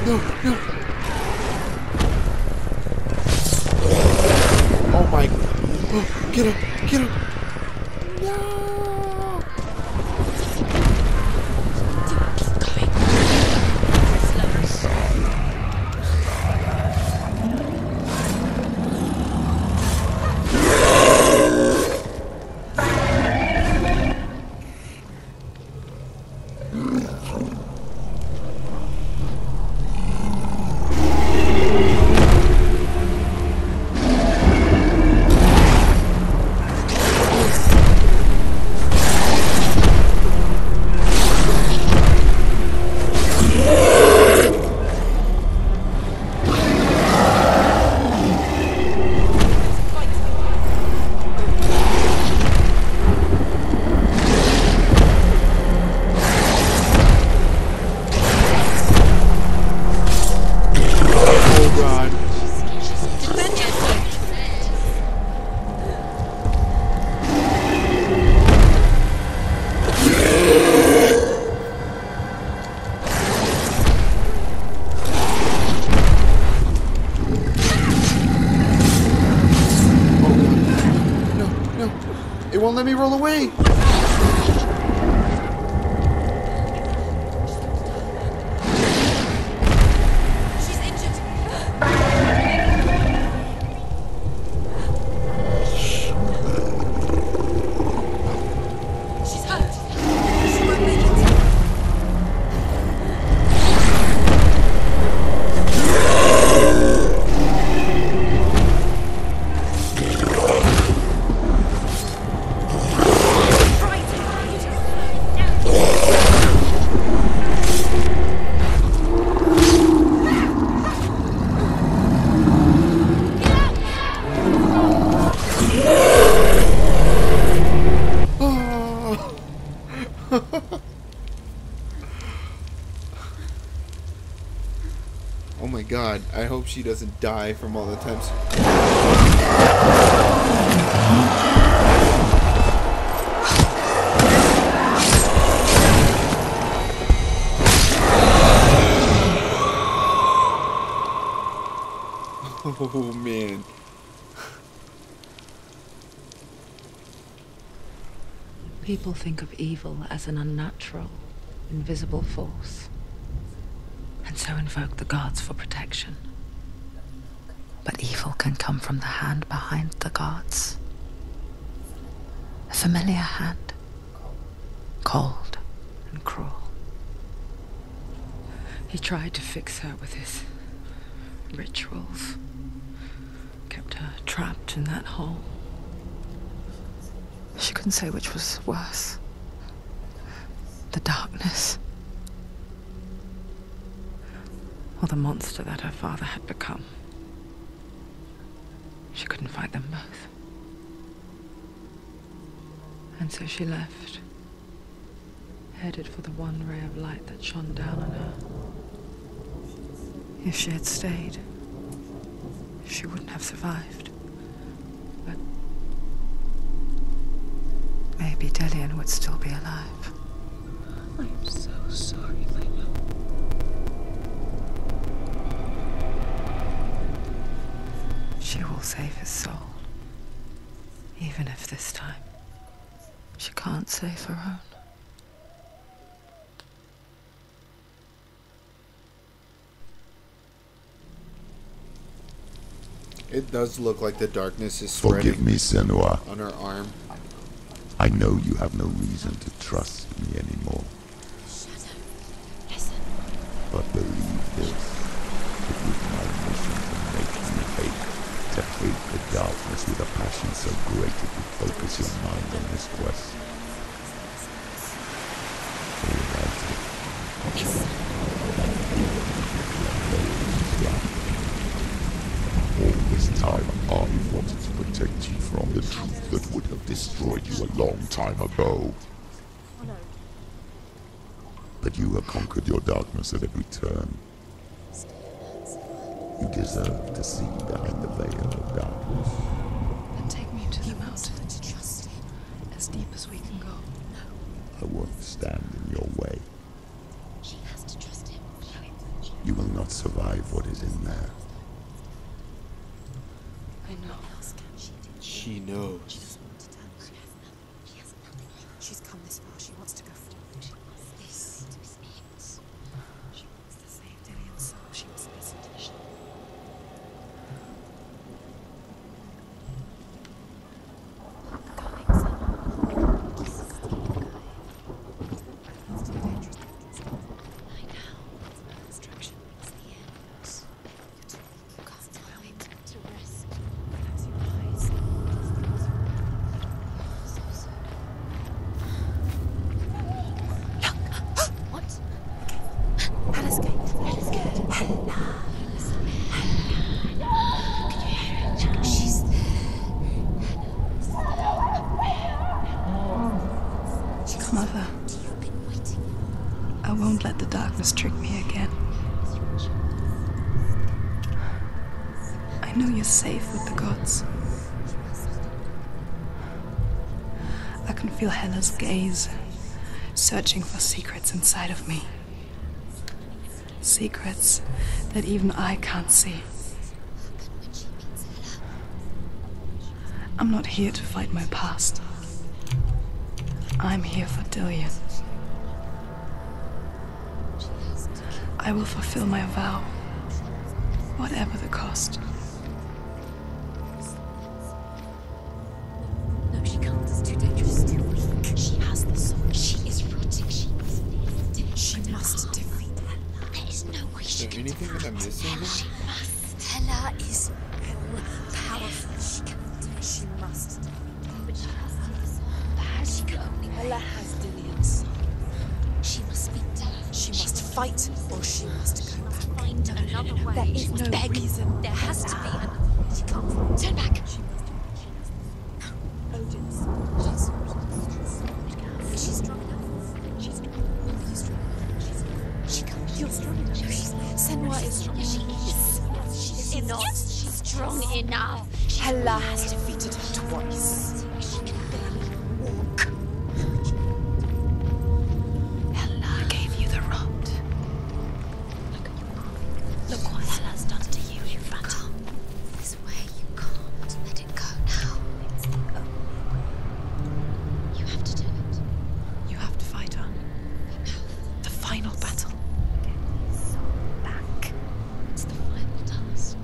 No, no. Oh my. Oh, get up, get up. No. away! She's injured. She's hurt. She won't make it. Oh my god, I hope she doesn't die from all the times. Oh man. People think of evil as an unnatural, invisible force, and so invoke the gods for protection. But evil can come from the hand behind the gods. A familiar hand, cold and cruel. He tried to fix her with his rituals, kept her trapped in that hole. She couldn't say which was worse. The darkness, or the monster that her father had become. She couldn't fight them both. And so she left, headed for the one ray of light that shone down on her. If she had stayed, she wouldn't have survived. But maybe Delian would still be alive. I'm so sorry, Lena. She will save his soul. Even if this time she can't save her own. It does look like the darkness is spreading. Forgive me, Senua. On her arm. I know you have no reason to trust me anymore. Shadow, listen. But believe this. It was my mission to make you hate. To hate the darkness with a passion so great it would focus your mind on this quest. All right. All this time I wanted to protect you from the truth that would have destroyed you a long time ago. But you have conquered your darkness at every turn. You deserve to see behind the veil of darkness. Then take me to the mountain. As deep as we can go. I won't stand in your way. She has to trust him. You will not survive what is in there. I know. She knows. She has nothing. She's come this far. She wants to go forward. She wants this to be it. She wants to save Delian's soul. She wants to be sufficient. Mother, I won't let the darkness trick me again. I know you're safe with the gods. I can feel Hela's gaze, searching for secrets inside of me. Secrets that even I can't see. I'm not here to fight my past. I'm here for Dillian. I will fulfill my vow, whatever the cost. No, she can't. It's too dangerous. Too weak. She has the sword. She is rotting. She must defeat her. There is no way she can. Is there anything that I'm missing? She must. Hela is powerful. She must. But she has the sword. She can only. Hela has Dillian's soul. She must speak to her. She must fight, or she must go back. Find another way. There is no reason. There has to be another way. She can't. Turn back. She's strong enough. She's strong enough. You're strong enough. She can't. You're strong enough. Senua is strong. Yes, she is. She is not. She's strong enough. Hela has defeated her twice. She can barely walk. Hela gave you the rot. Look what Hela's done to you, you rat. This way you can't let it go now. You have to do it. You have to fight on. The final battle. Back. It's the final task.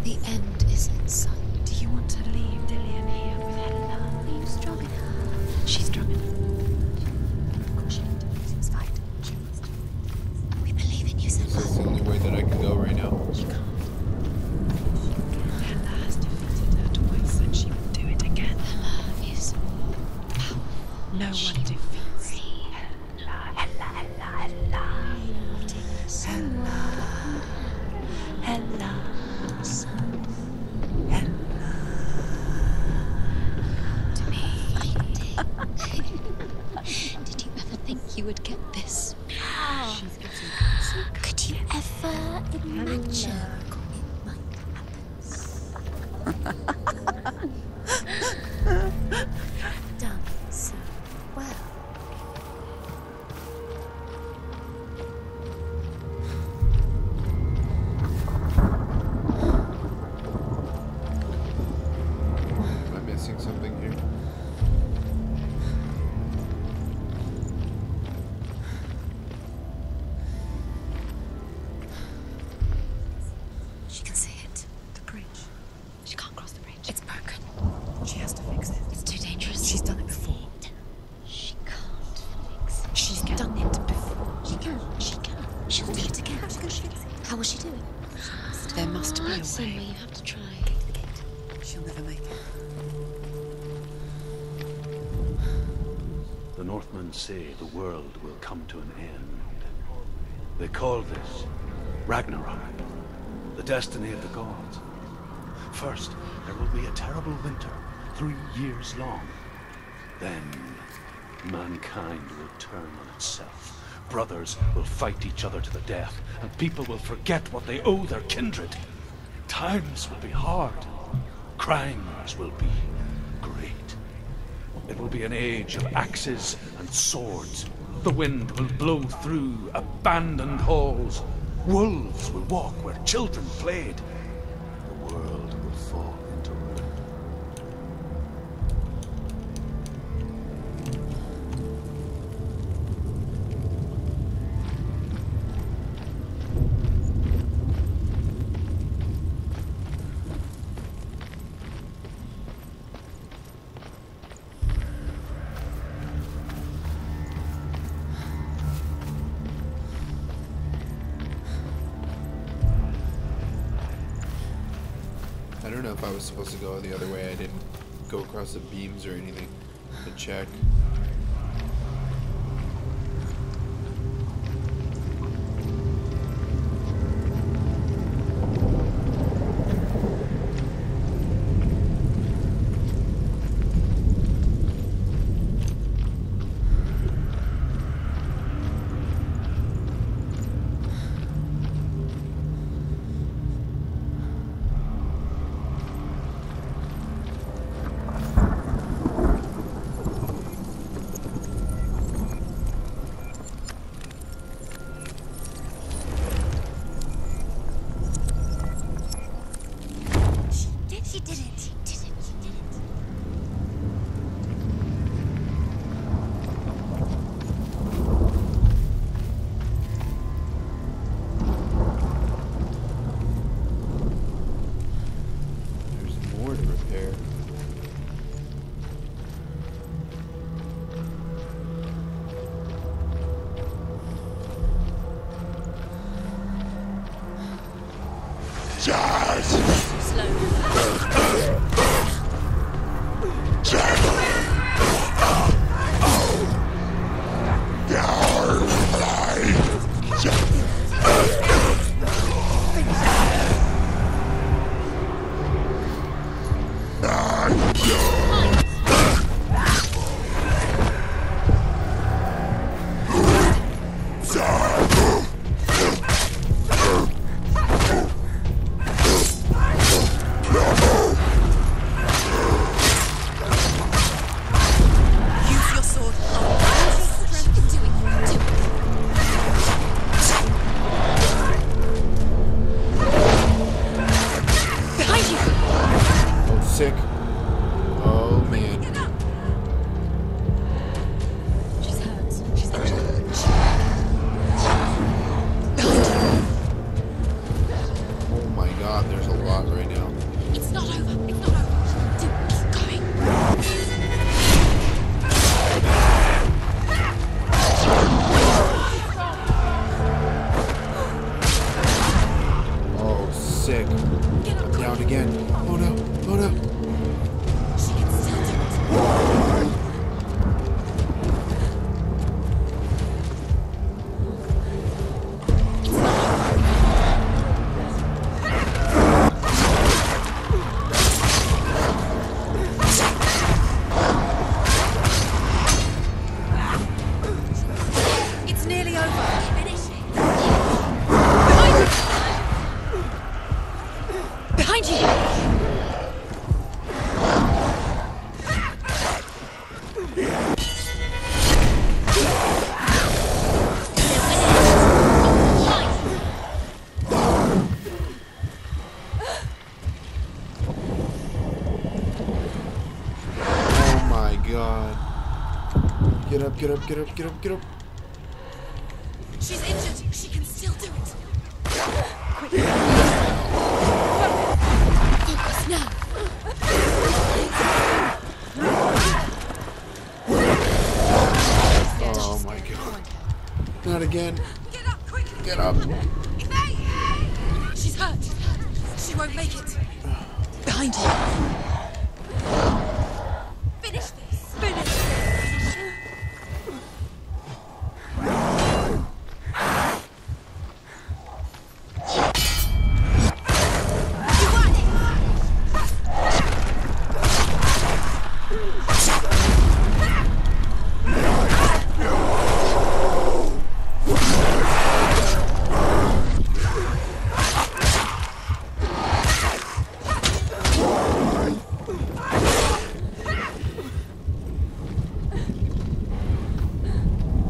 The end is in sight. Do you want to leave Dillian here with Hela? Are you strong enough? She's strong enough. Of course she can do it. She must fight. She must. We believe in you, This is the Senua. only way that I can go right now. She can't. Hela has defeated her twice and she will do it again. Hela is powerful. No one defeats Hela. Hela. To me. Did you ever think you would get this? Could you ever imagine it might happen? Done so well. Am I missing something here? She can see it. The bridge. She can't cross the bridge. It's broken. She has to fix it. It's too dangerous. She's done it before. She can't fix it. She's done it before. She can. She can. She'll do it again. How will she do it? There must be a Senua, way. you have to try. She'll never make it. The Northmen say the world will come to an end. They call this Ragnarok, the destiny of the gods. First, there will be a terrible winter, 3 years long. Then, mankind will turn on itself. Brothers will fight each other to the death, and people will forget what they owe their kindred. Times will be hard. Crimes will be great. It will be an age of axes and swords. The wind will blow through abandoned halls. Wolves will walk where children played. The world will fall into ruin. I don't know if I was supposed to go the other way. I didn't go across the beams or anything to check. Sick. Oh man. She's hurt. She's injured. Oh my god, there's a lot right now. It's not over. It's not over. Keep going. Oh, sick. I'm down again. Oh no. Oh no. She can still do it. It's nearly over. Finish it. Behind you! Oh my god. Get up, get up, get up, get up, get up. She's injured. She can still do it. Focus now. Oh my god. Not again. Get up, quick. Get up. She's hurt. She won't make it. Behind you. Finish this. Finish this.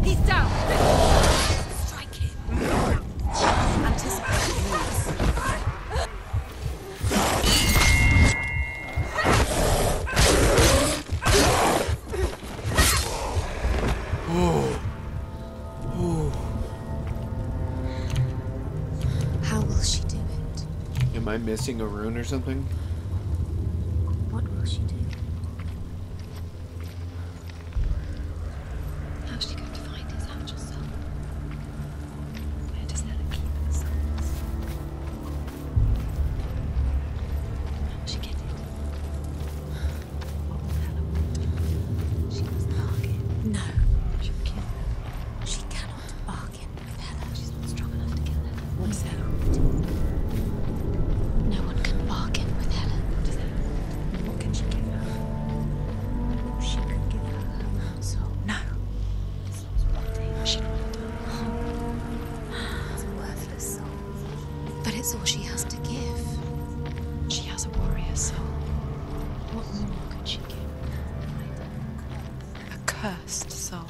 He's down. Strike him. Anticipate moves. How will she do it? Am I missing a rune or something? What will she do? How's she going to find his angel soul? Where does Helen keep the souls? How will she get it? What will Helen want? She must bargain. No. She'll kill her. She cannot bargain with Helen. She's not strong enough to kill Helen. What does Helen want? No one can bargain with Helen. What does Helen want? What can she give her? She can give her her soul. No. It's not wanting. She won't. It's a worthless soul. But it's all she has to give. She has a warrior soul. What more could she give? A cursed soul.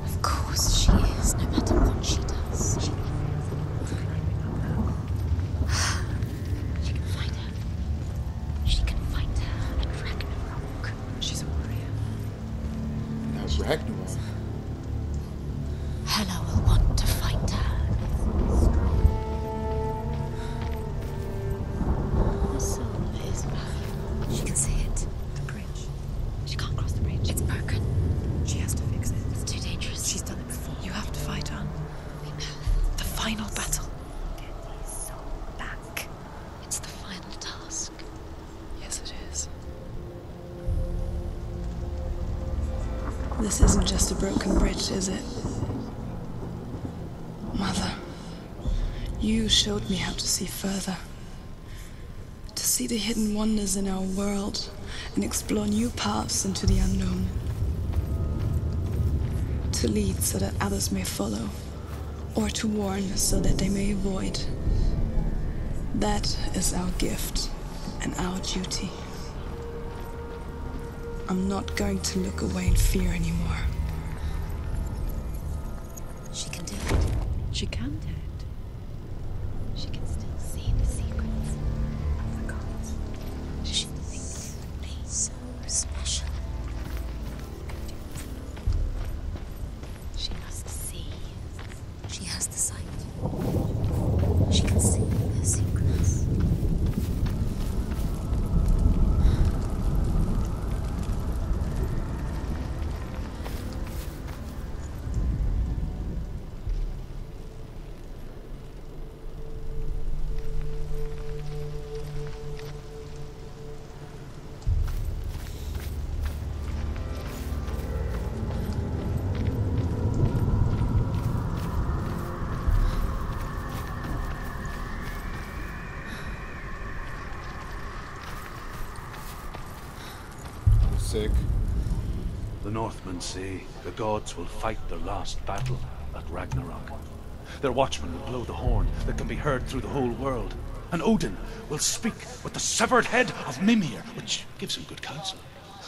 Of course she is, no matter what she does. She can find her. She can find her at Ragnarok. She's a warrior. Now Ragnarok. Hela will want to find her. The soul is back. She can see it. The bridge. She can't cross the bridge. It's broken. She has to fix it. It's too dangerous. She's done it before. You have to fight on. We know. The final battle. Get his soul back. It's the final time. This isn't just a broken bridge, is it? Mother, you showed me how to see further. To see the hidden wonders in our world and explore new paths into the unknown. To lead so that others may follow, or to warn so that they may avoid. That is our gift and our duty. I'm not going to look away in fear anymore. She can do it. She can do it. She can still see the secrets of the gods. She thinks me so special. She must see. She has the sight. She can see her secrets. Sick. The Northmen say the gods will fight their last battle at Ragnarok. Their watchmen will blow the horn that can be heard through the whole world. And Odin will speak with the severed head of Mimir, which gives him good counsel.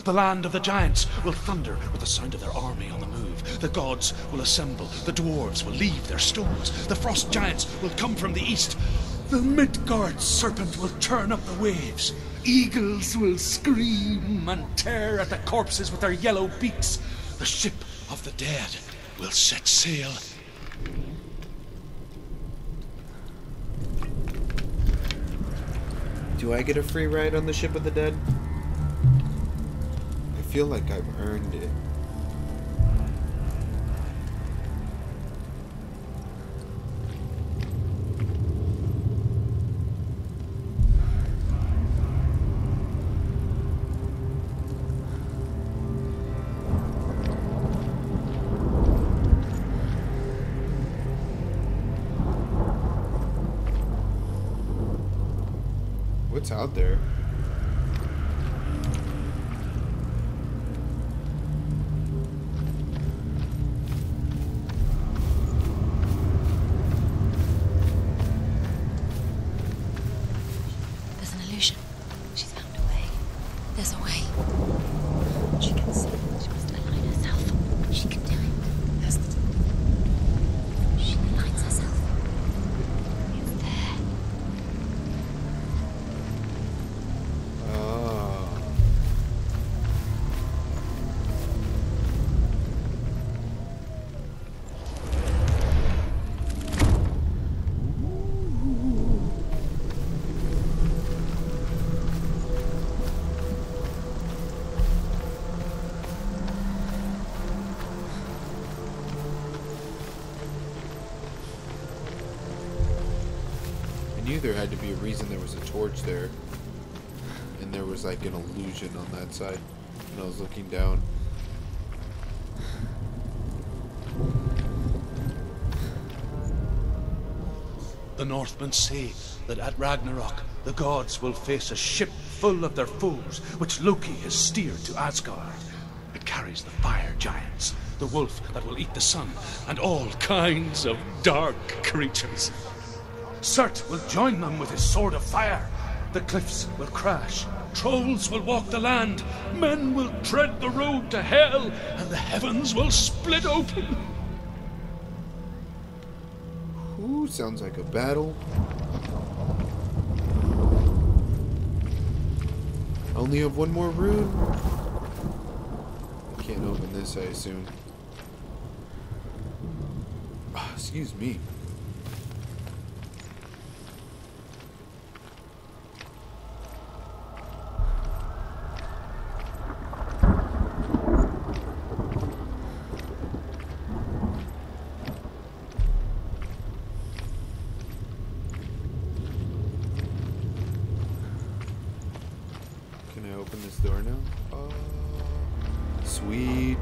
The land of the giants will thunder with the sound of their army on the move. The gods will assemble. The dwarves will leave their stones. The frost giants will come from the east. The Midgard serpent will turn up the waves. Eagles will scream and tear at the corpses with their yellow beaks. The ship of the dead will set sail. Do I get a free ride on the Ship of the Dead? I feel like I've earned it. What's out there? There's an illusion. She's found a way. There's a way. She can see. She must align herself. She can do it. There's the... She aligns herself. It's there. I knew there had to be a reason there was a torch there. And there was like an illusion on that side when I was looking down. The Northmen say that at Ragnarok the gods will face a ship full of their foes, which Loki has steered to Asgard. It carries the fire giants, the wolf that will eat the sun, and all kinds of dark creatures. Surt will join them with his sword of fire. The cliffs will crash. Trolls will walk the land. Men will tread the road to hell, and the heavens will split open. Ooh, sounds like a battle. I only have one more rune. I can't open this, I assume. Ah, excuse me. Can I open this door now? Sweet.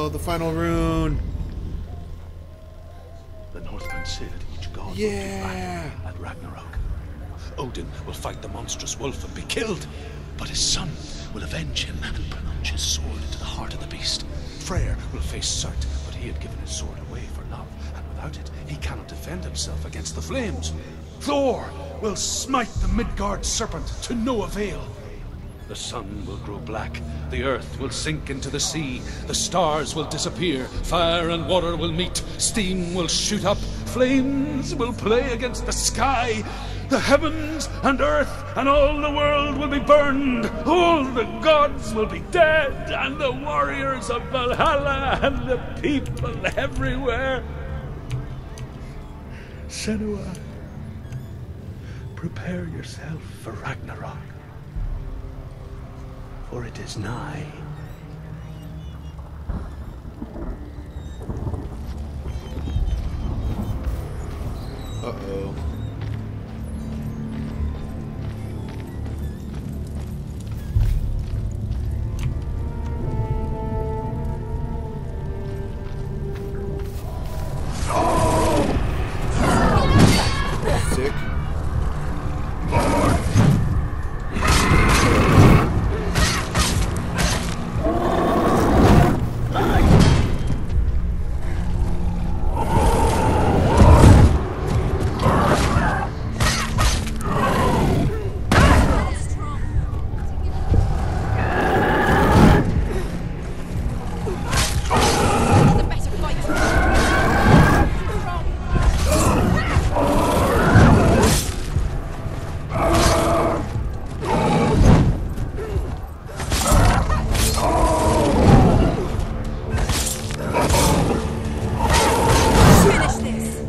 no, the final rune. The Northmen say that each god will Yeah. be back at Ragnarok. Odin will fight the monstrous wolf and be killed, but his son will avenge him and plunge his sword into the heart of the beast. Freyr will face Surt, but he had given his sword away for love, and without it, he cannot defend himself against the flames. Thor will smite the Midgard serpent to no avail. The sun will grow black, the earth will sink into the sea, the stars will disappear, fire and water will meet, steam will shoot up, flames will play against the sky, the heavens and earth and all the world will be burned, all the gods will be dead, and the warriors of Valhalla and the people everywhere. Senua, prepare yourself for Ragnarok, for it is nigh. Uh-oh. Sick.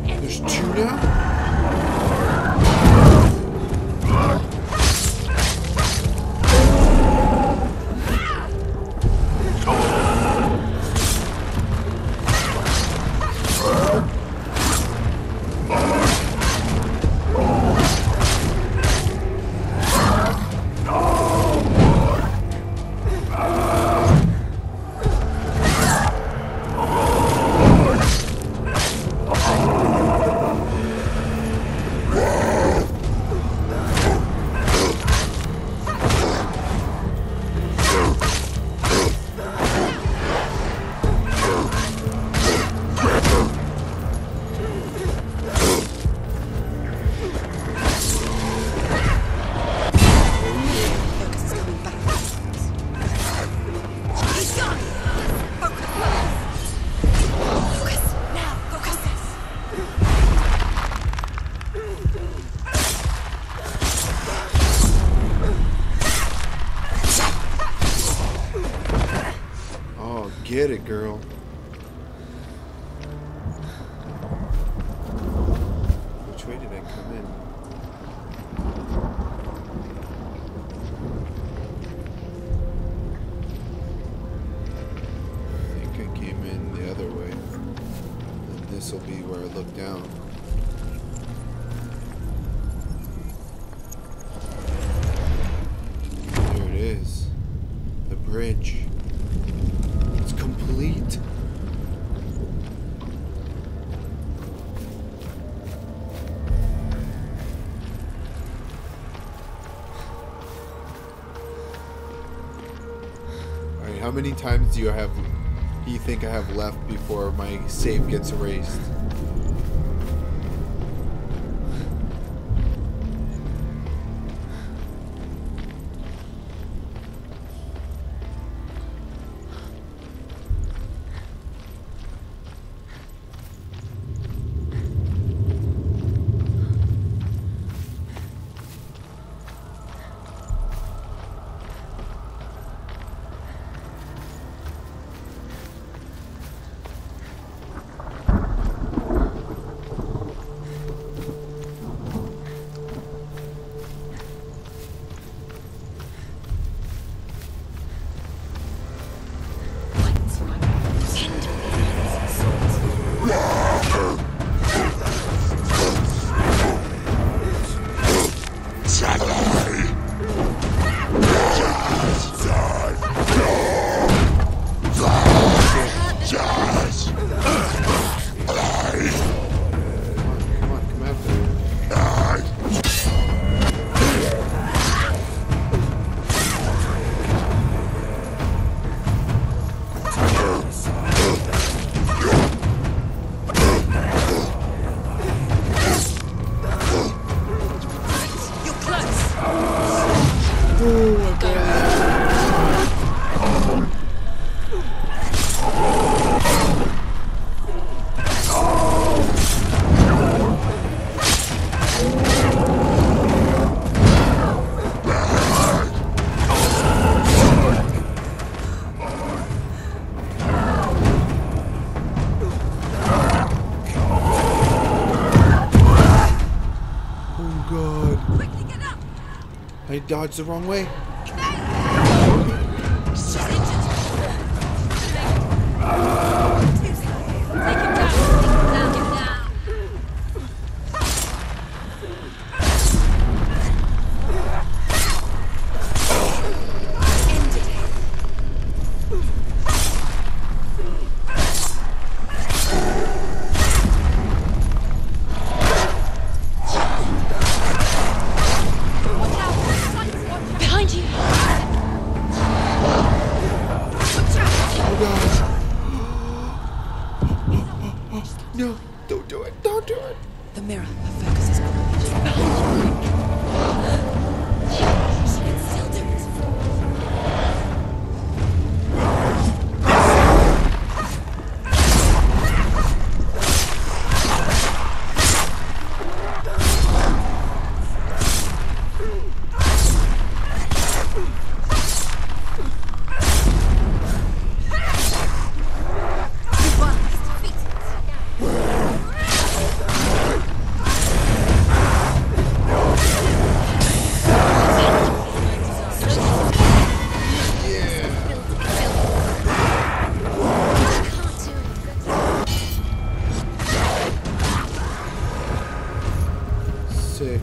There's two now? Get it, girl. Which way did I come in? I think I came in the other way. And this will be where I look down. There it is. The bridge. Complete. Alright, how many times do you think I have left before my save gets erased? I dodged the wrong way. No, don't do it. Don't do it. The mirror. Her focus is on she's behind you. She can still do it. Sick.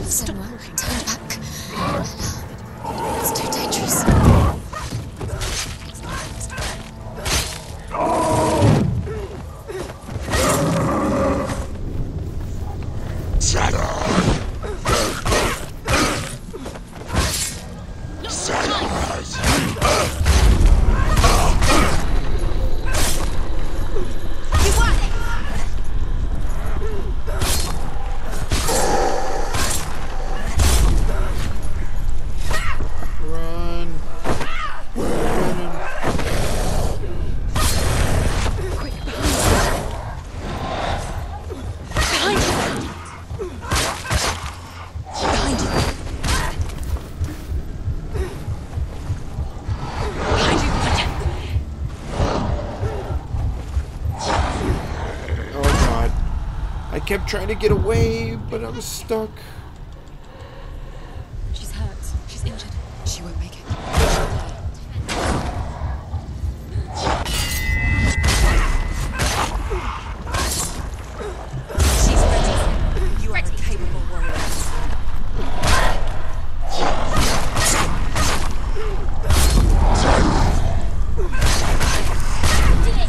Senua, turn back. It's too dangerous. I kept trying to get away, but I was stuck. She's hurt. She's injured. She won't make it. She's ready. You are a capable warrior.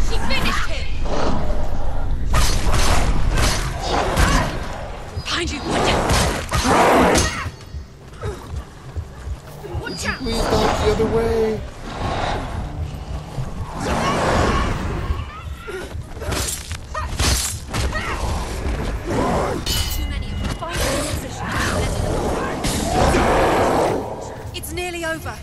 She finished him! Behind you! Watch out! Please dodge the other way. Too many of them. Find a position. It's nearly over.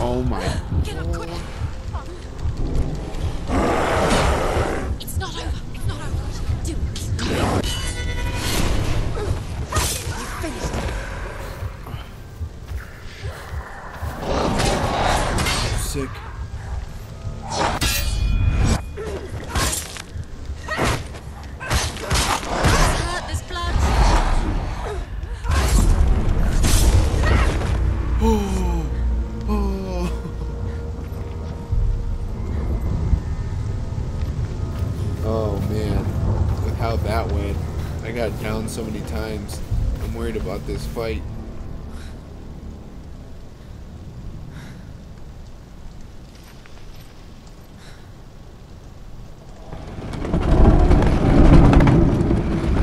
Oh my. Get up quick. so many times. I'm worried about this fight.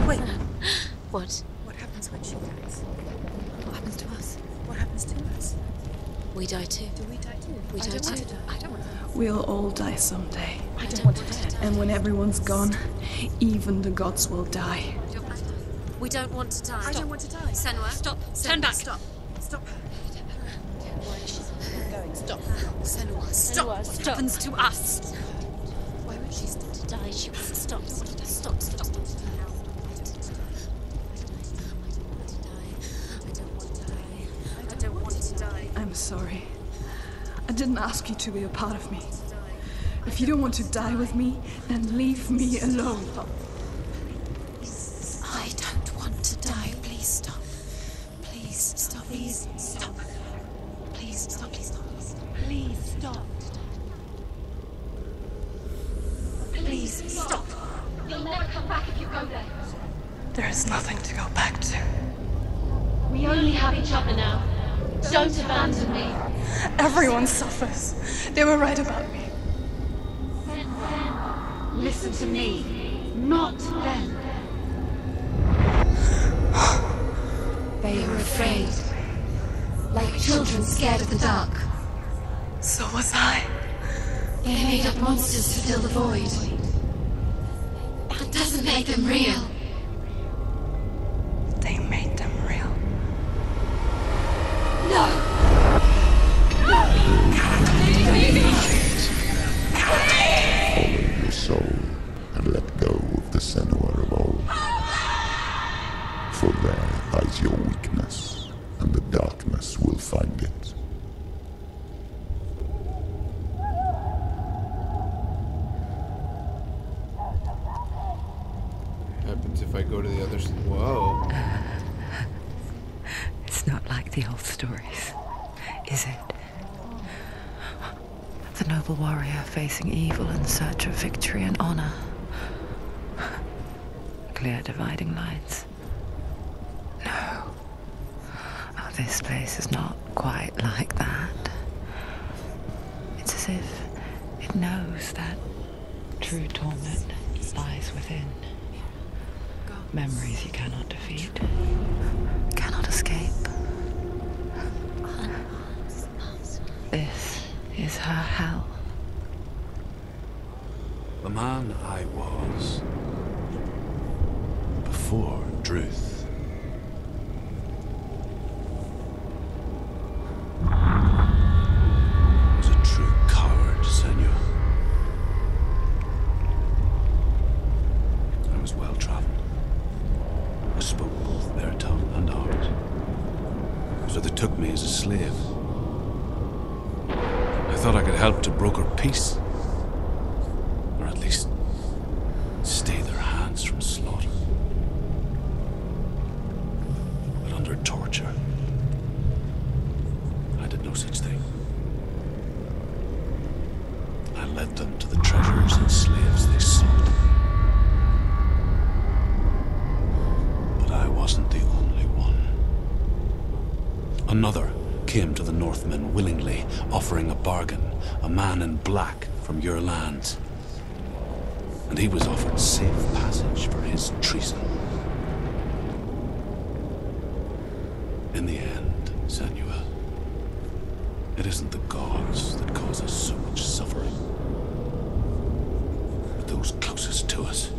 Wait. What? What happens when she dies? What happens to us? What happens to us? We die too. Do we die too? We die too. I don't want to die. We'll all die someday. I don't want to die. And when everyone's gone, even the gods will die. We don't want to die. I don't want to die. Senua, stop. Turn back. Stop. Stop. Why is she going? Stop. Senua, stop. What happens to us? Why would she stop to die? She wants to stop. Stop. Stop. I don't want to die. I'm sorry. I didn't ask you to be a part of me. If you don't want to die with me, then leave me alone. I don't want to die. Please stop. Please stop. Please stop. Please stop. Please stop. Please stop. Please stop. You'll never come back if you go there. There is nothing to go back to. We only have each other now. Don't abandon me. Everyone suffers. They were right about me. Listen to me, not them. They were afraid. Like children scared of the dark. So was I. They made up monsters to fill the void. That doesn't make them real. They made them real. No! Follow your soul and let go of the Senua of old. For there lies your weakness, and the darkness will find it. What happens if I go to the other side? Whoa. It's not like the old stories, is it? The noble warrior facing evil in search of victory and honor. Clear dividing lines. No. Oh, this place is not quite like that. It's as if it knows that true torment lies within. Memories you cannot defeat, cannot escape. This is her hell. The man I was before Druth. Was a true coward, Senua. I was well traveled. I spoke both their tongue and ours. So they took me as a slave. I thought I could help to broker peace. Or at least stay their hands from slaughter. But under torture, I did no such thing. I led them to the treasures and slaves they sought. But I wasn't the only one. Another came to the Northmen willingly, offering a bargain, a man in black from your lands. And he was offered safe passage for his treason. In the end, Senua, it isn't the gods that cause us so much suffering, but those closest to us.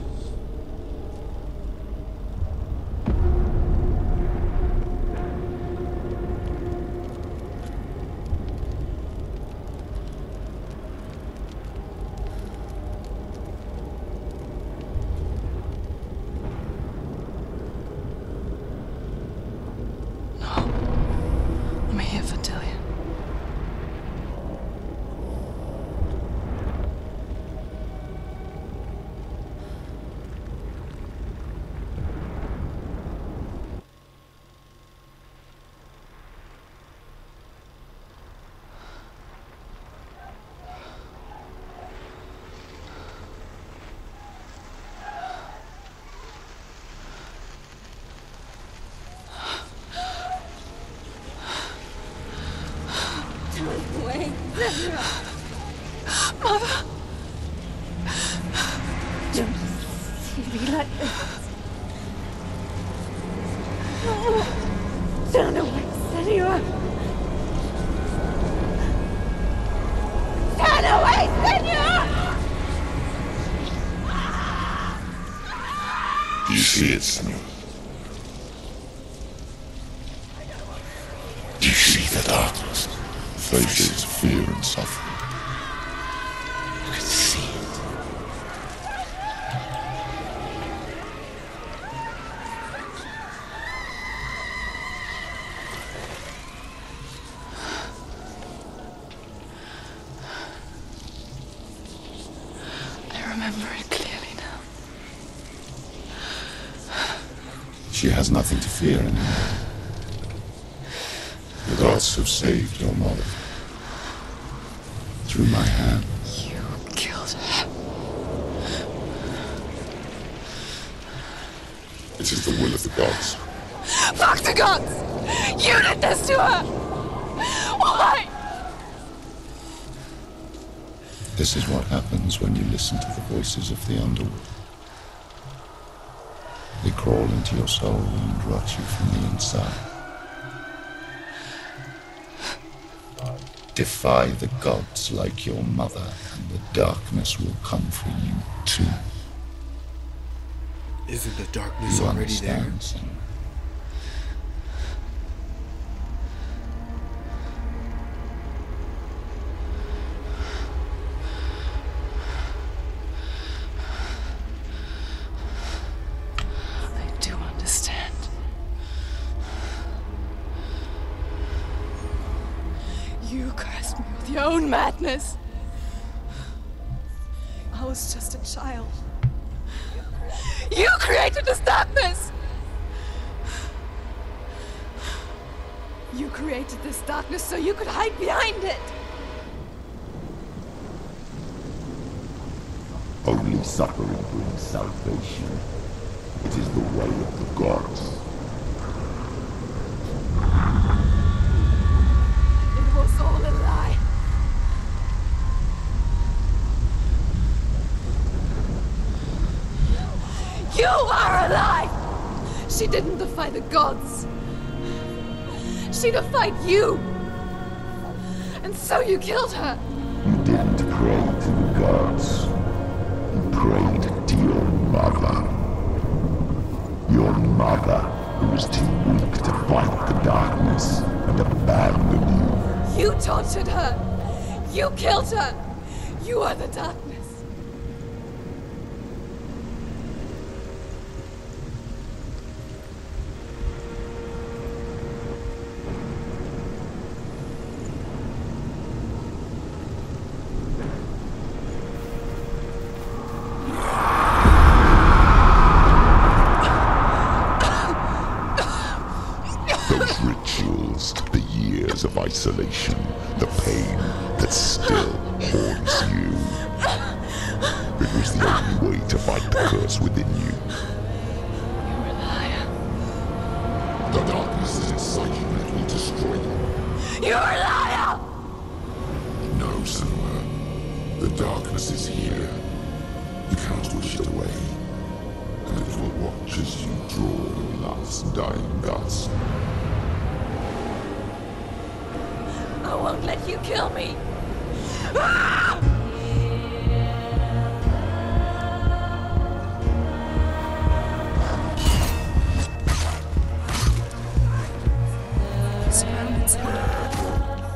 I'm here for Dillian. Mother! Don't see me like this. Turn away, Senua! Turn away, Senua! Do you see it, Senua? Do you see the darkness? Faces fear and suffering. You can see it. I remember it clearly now. She has nothing to fear anymore. The gods have saved your mother. Through my hand. You killed her. It is the will of the gods. Fuck the gods! You did this to her! Why? This is what happens when you listen to the voices of the underworld. They crawl into your soul and rot you from the inside. Defy the gods like your mother, and the darkness will come for you too. Isn't the darkness You already there? understand, Senua? I do understand. You cursed me with your own madness. I was just a child. You created this darkness! You created this darkness so you could hide behind it. Only suffering brings salvation. It is the way of the gods. It was all a lie. You are alive! She didn't defy the gods. She defied you. And so you killed her. You didn't pray to the gods. You prayed to your mother. Your mother, who was too weak to fight the darkness and abandon you. You tortured her. You killed her. You are the darkness. Those rituals, the years of isolation, the pain that still haunts you. It was the only way to fight the curse within you. You're a liar. The darkness is inside you and it will destroy you. You're a liar! No, Senua. The darkness is here. You cannot wish it away. And it will watch as you draw your last dying gasp. I won't let you kill me! Ah! Surrounded Senua.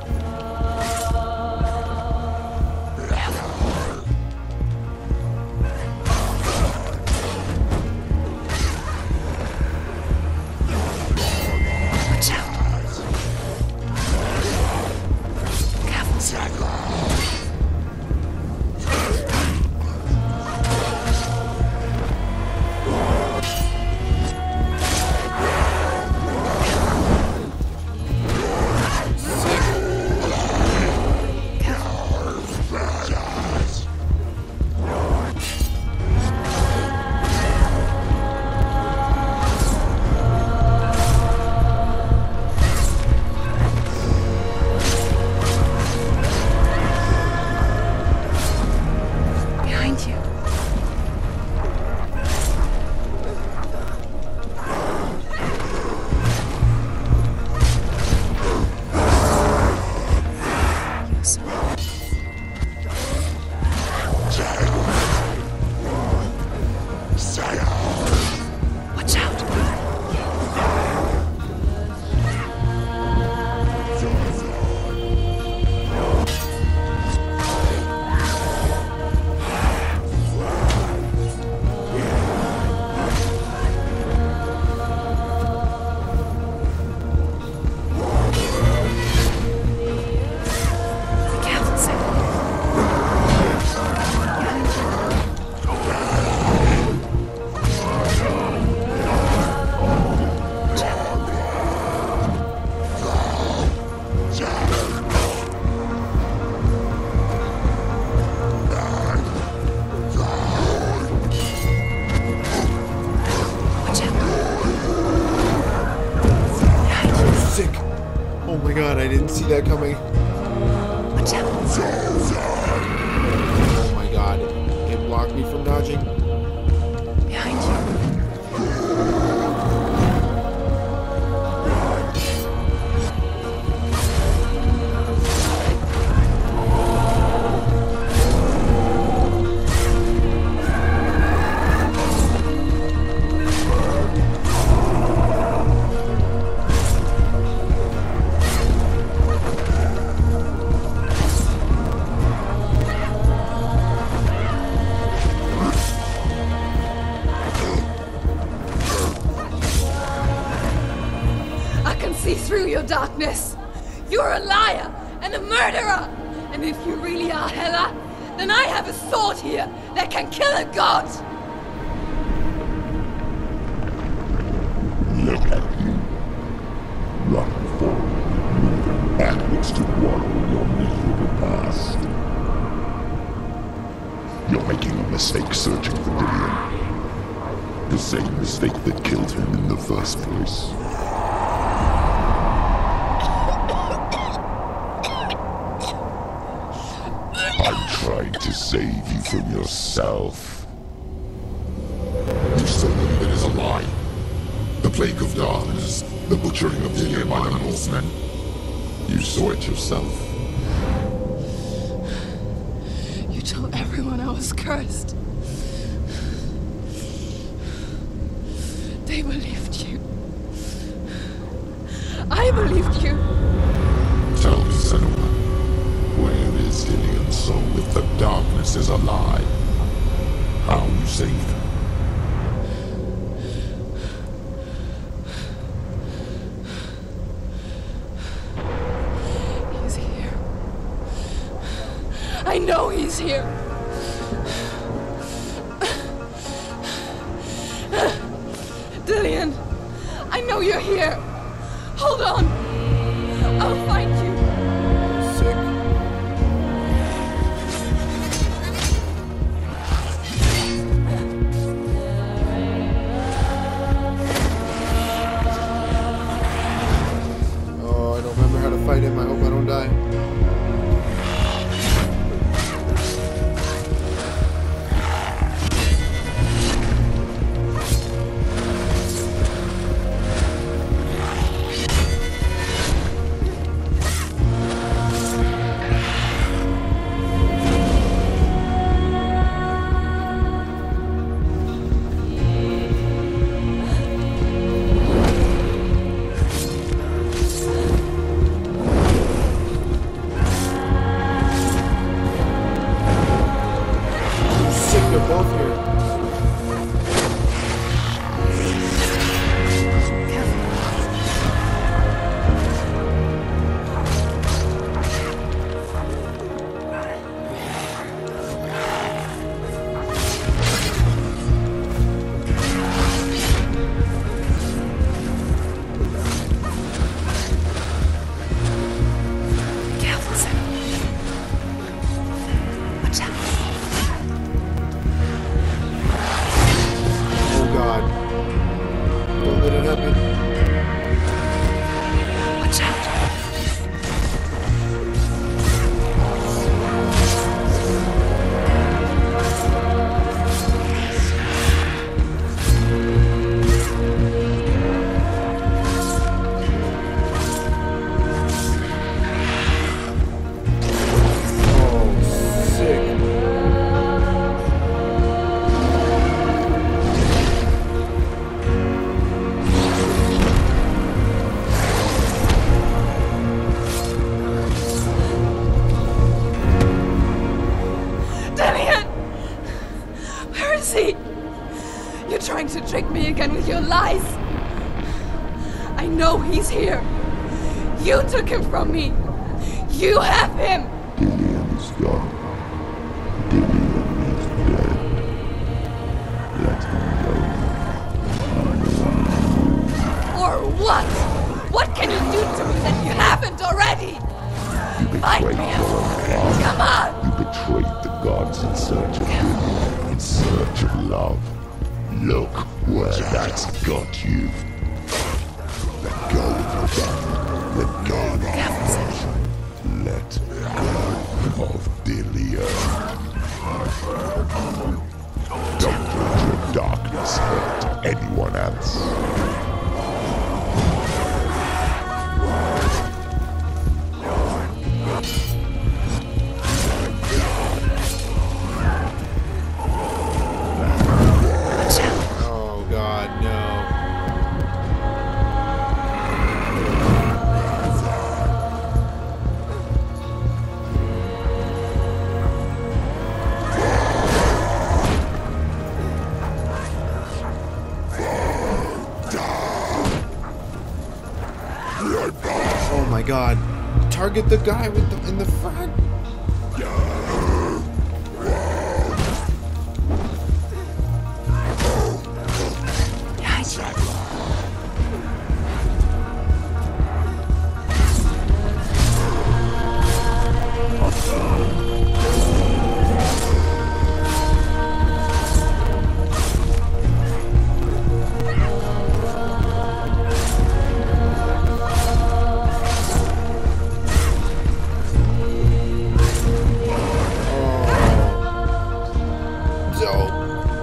Watch out. Careful, Senua. I didn't see that coming. Watch out. Oh my god. It blocked me from dodging. Behind you. Through your darkness. You're a liar and a murderer. And if you really are Hela, then I have a sword here that can kill a god. Look at you. Running forward, moving backwards to wallow in your miserable past. You're making a mistake searching for Dillion. The same mistake that killed him in the first place. I'm trying to save you from yourself. You still believe it is a lie? The plague of darkness, the butchering of Dillion by the Northmen. You saw it yourself. You told everyone I was cursed. They believed you. I believed you. Tell me, Senua, where is Dillion's soul if the darkness is a lie? How you saved her? He's here. I know he's here. Dillion, I know you're here. Hold on. I'll find you. Sick. Oh, I don't remember how to fight him. I hope I don't die. They're both here. Trying to trick me again with your lies. I know he's here. You took him from me. You have him. Dillion is gone. Dillion is dead. Let him go. Or what? What can you do to me that you haven't already? You Fight betrayed me. your own father. Come on. You betrayed the gods in search of Dillion, in search of love. Look where that's got you. Let go of your father. Let go of your father. here. Don't let your darkness hurt anyone else. Oh God, no. Oh my God. Target the guy with in the front.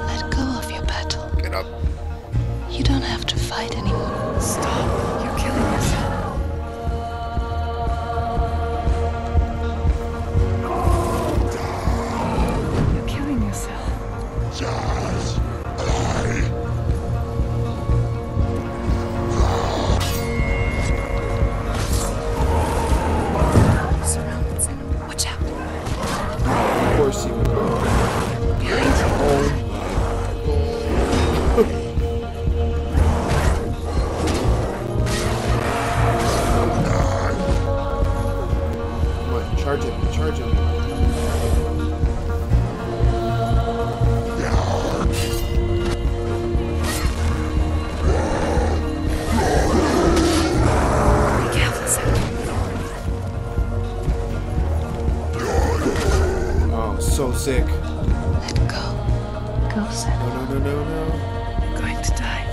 Let go of your battle. Get up. You don't have to fight anymore. Stop. You're killing yourself. You're killing yourself. Surrounded, Senua. Watch out. Of course you will. Behind you. Come on, charge him, charge him. Be careful, Senua. Oh, so sick. Let go. Go, Senua. No, no, no, no, no. You're going to die.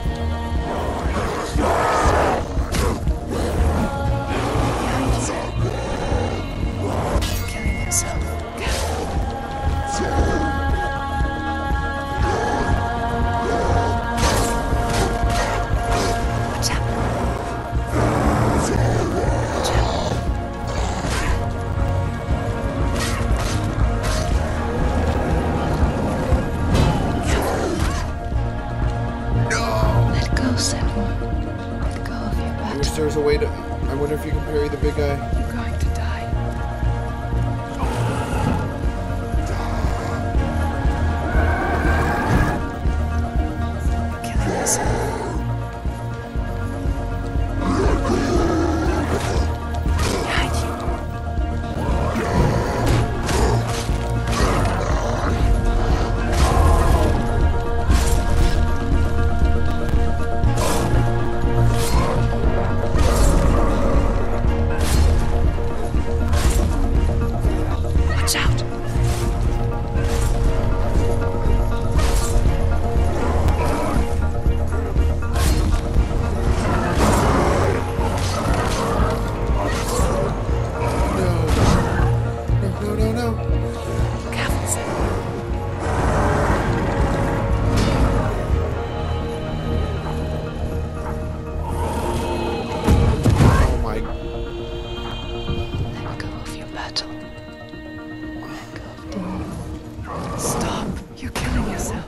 Behind you. You're killing yourself. Watch out. Watch out. Let go, Senua. Let go of your I wish battle. there was a way to. I wonder if you can parry the big guy. You're going to die. You're killing yourself. Behind you. Watch out. No, no, no, no. Careful, Senua. Oh my. Let go of your battle. Let go of death. Stop. You're killing yourself.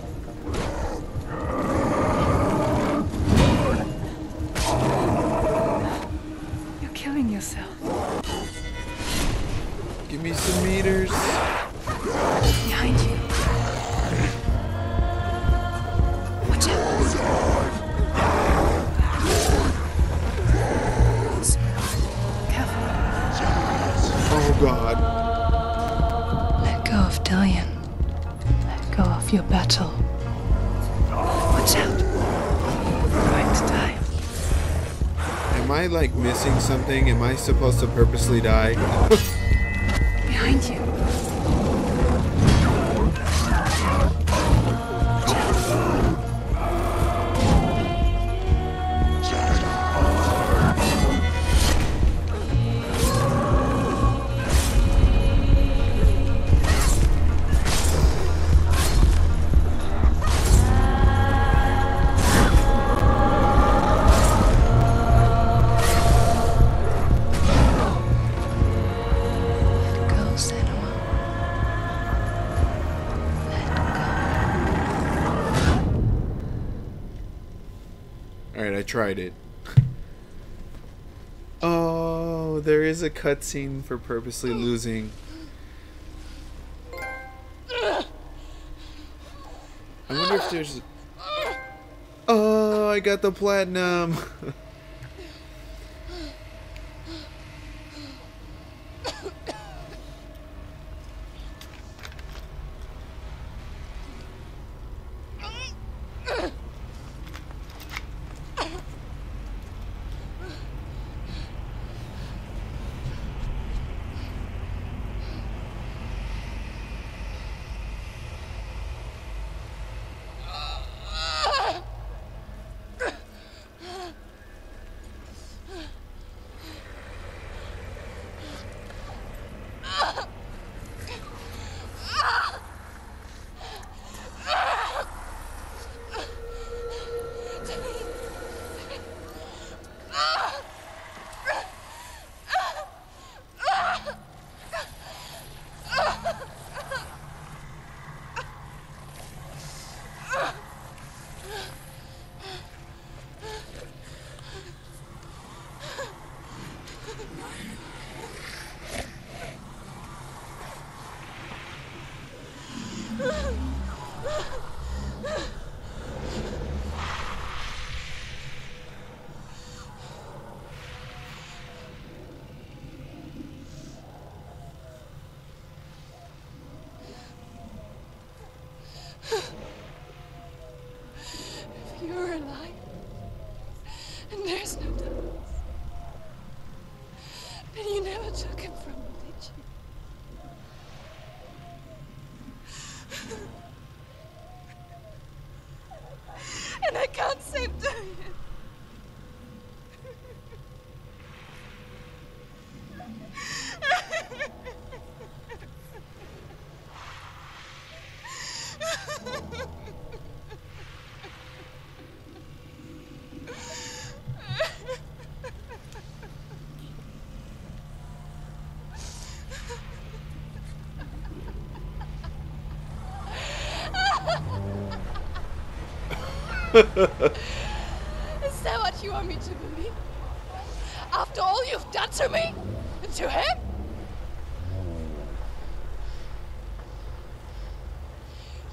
You're killing yourself. Give me some meters. Behind you. Watch out. Careful. Oh God. Let go of Dillion. Let go of your battle. Watch out. You're going to die. Am I like missing something? Am I supposed to purposely die? Behind you. tried it. Oh, there is a cutscene for purposely losing. I wonder if there's... Oh, I got the platinum. If you're alive, and there's no darkness, then you never took him from me, did you? And I can't save doing it. Is that what you want me to believe? After all you've done to me? And to him?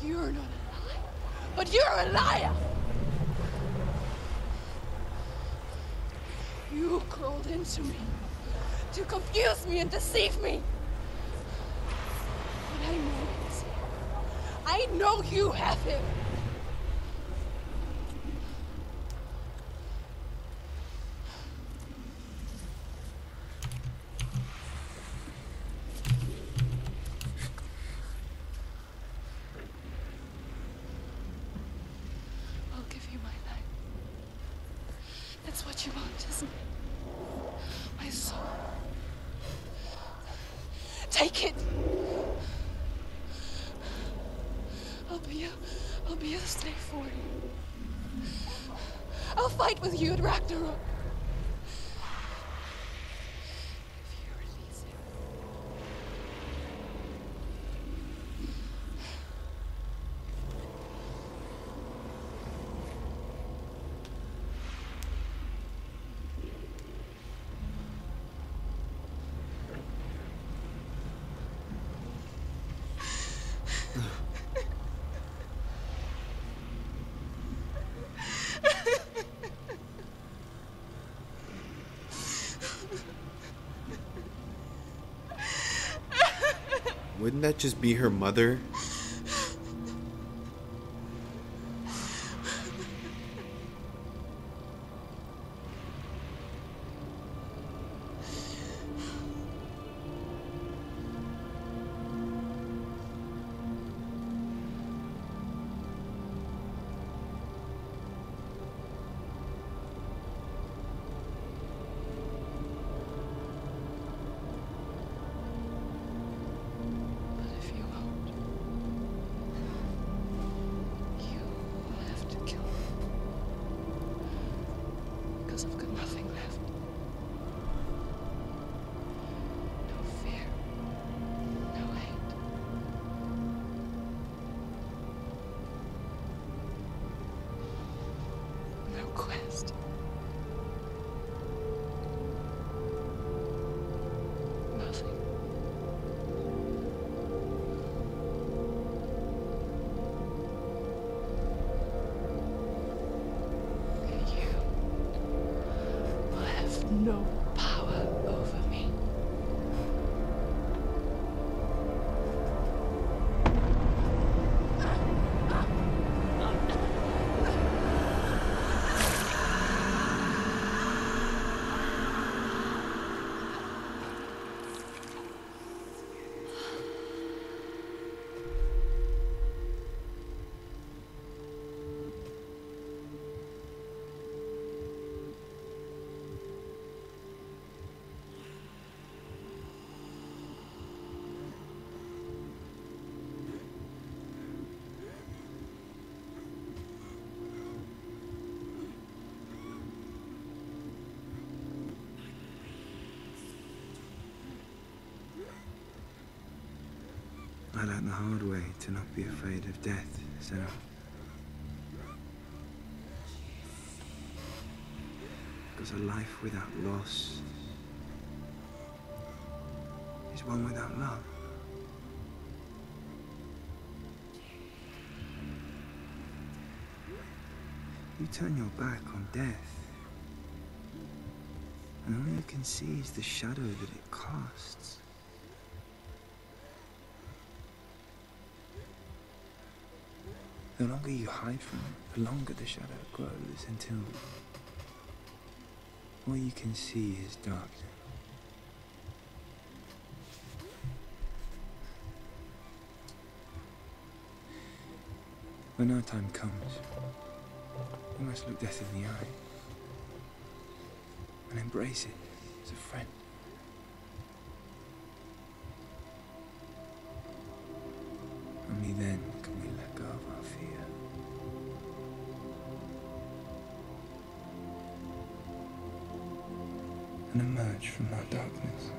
You're not a liar, but you're a liar! You crawled into me to confuse me and deceive me. But I know it's him. I know you have him. That's what you want, isn't it? My soul. Take it. I'll be a slave for you. I'll fight with you at Ragnarok. If you release him. Wouldn't that just be her mother? I've got nothing left. No fear. No hate. No quest. no power over me. I learned the hard way to not be afraid of death, Senua. Because a life without loss is one without love. You turn your back on death, and all you can see is the shadow that it casts. The longer you hide from it, the longer the shadow grows until all you can see is darkness. When our time comes, we must look death in the eye and embrace it as a friend. Only then can we let go of our fear. And emerge from our darkness.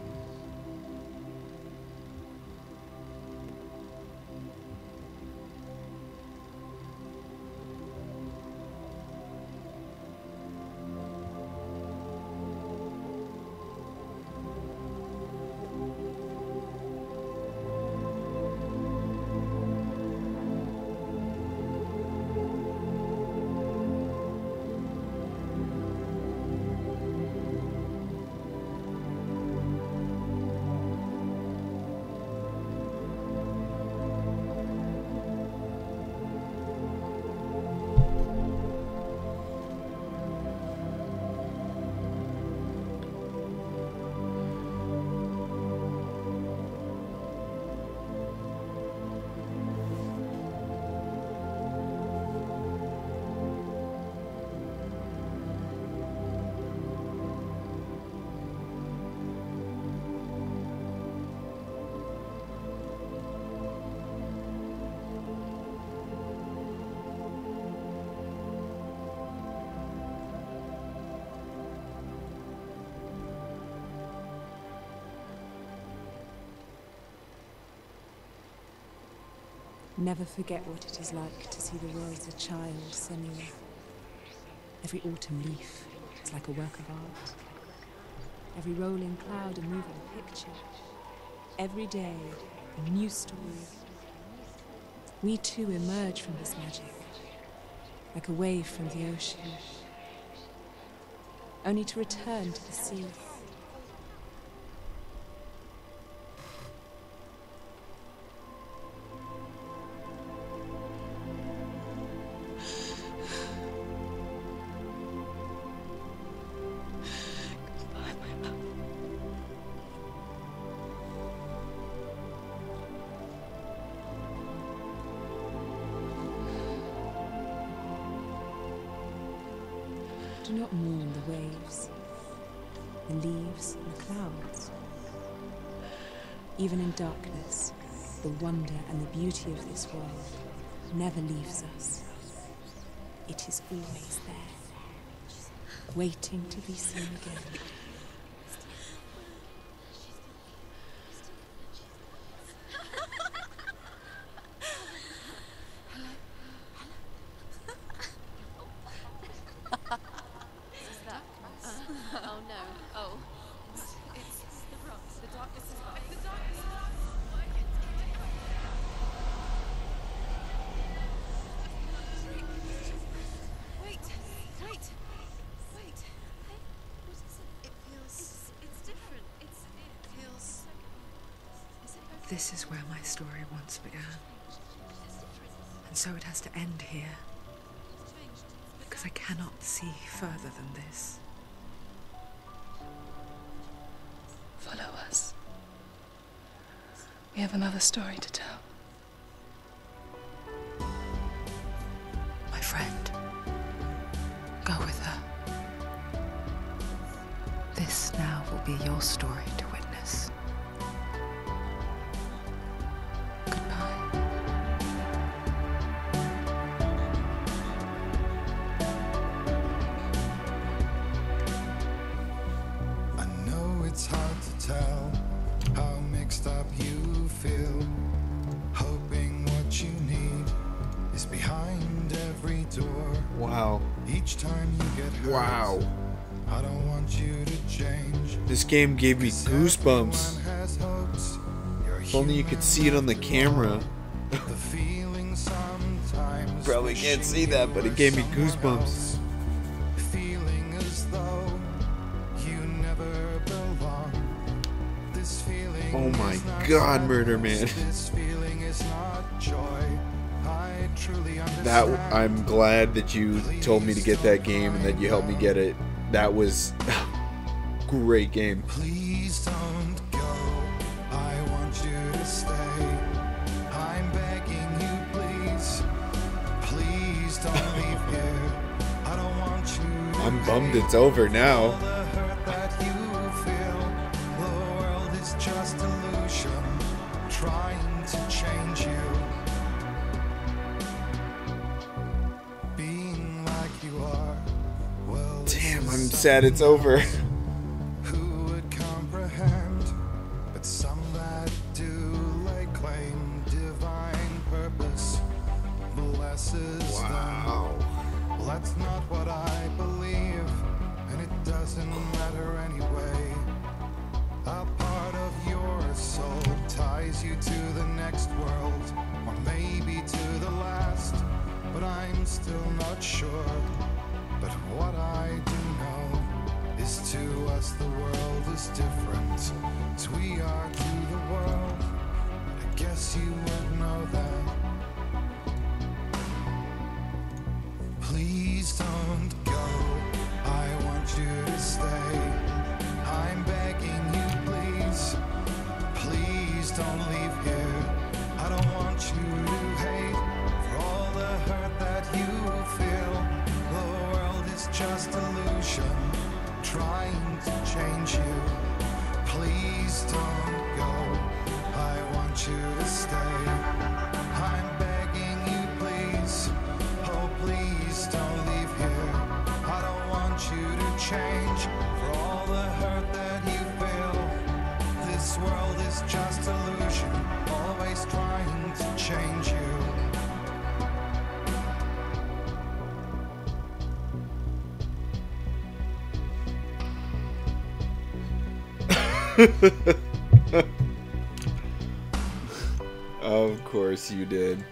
Never forget what it is like to see the world as a child, Senua. Every autumn leaf is like a work of art. Every rolling cloud a moving picture. Every day a new story. We too emerge from this magic, like a wave from the ocean, only to return to the sea. Do not mourn the waves, the leaves, and the clouds. Even in darkness, the wonder and the beauty of this world never leaves us. It is always there, waiting to be seen again. This is where my story once began. And so it has to end here. Because I cannot see further than this. Follow us. We have another story to tell. My friend, go with her. This now will be your story to witness. Goodbye. I know it's hard to tell how mixed up you feel. Hoping what you need is behind every door. Wow. Each time you get hurt, Wow. I don't want you to change. This game gave me goosebumps. Everyone has hopes. You're If only you could see it on the camera. the feeling sometimes. Probably can't see wishing that, you but it were gave me somewhere goosebumps. else. Feeling as though you never belong. This feeling Oh my is not God, sadness. Murder Man. This feeling is not joy. I truly understand. That I'm glad that you told me to get that game and that you helped me get it. That was great game. Please don't go. I want you to stay. I'm begging you, please. Please don't leave here. I don't want you to I'm bummed it's over now. the hurt that you feel. The world is just illusion, trying to change you. Being like you are. Well, Damn, I'm sad it's over. who would comprehend? But some that do lay claim divine purpose blesses them. Wow. Well, that's not what I believe, and it doesn't matter anyway. A part of your soul ties you to the next world, or maybe to the last, but I'm still not sure. But what I do know is to us the world is different as we are to the world. I guess you would know that. Please don't go. I want you to stay. I'm begging you, please. Please don't leave here. I don't want you to hate for all the hurt that you feel. The world is just illusion, trying to change you. Please don't go. I want you to stay. I'm begging you, please. Oh, please don't leave here. I don't want you to change for all the hurt that you feel. This world is just illusion, always trying to change you. Of course you did.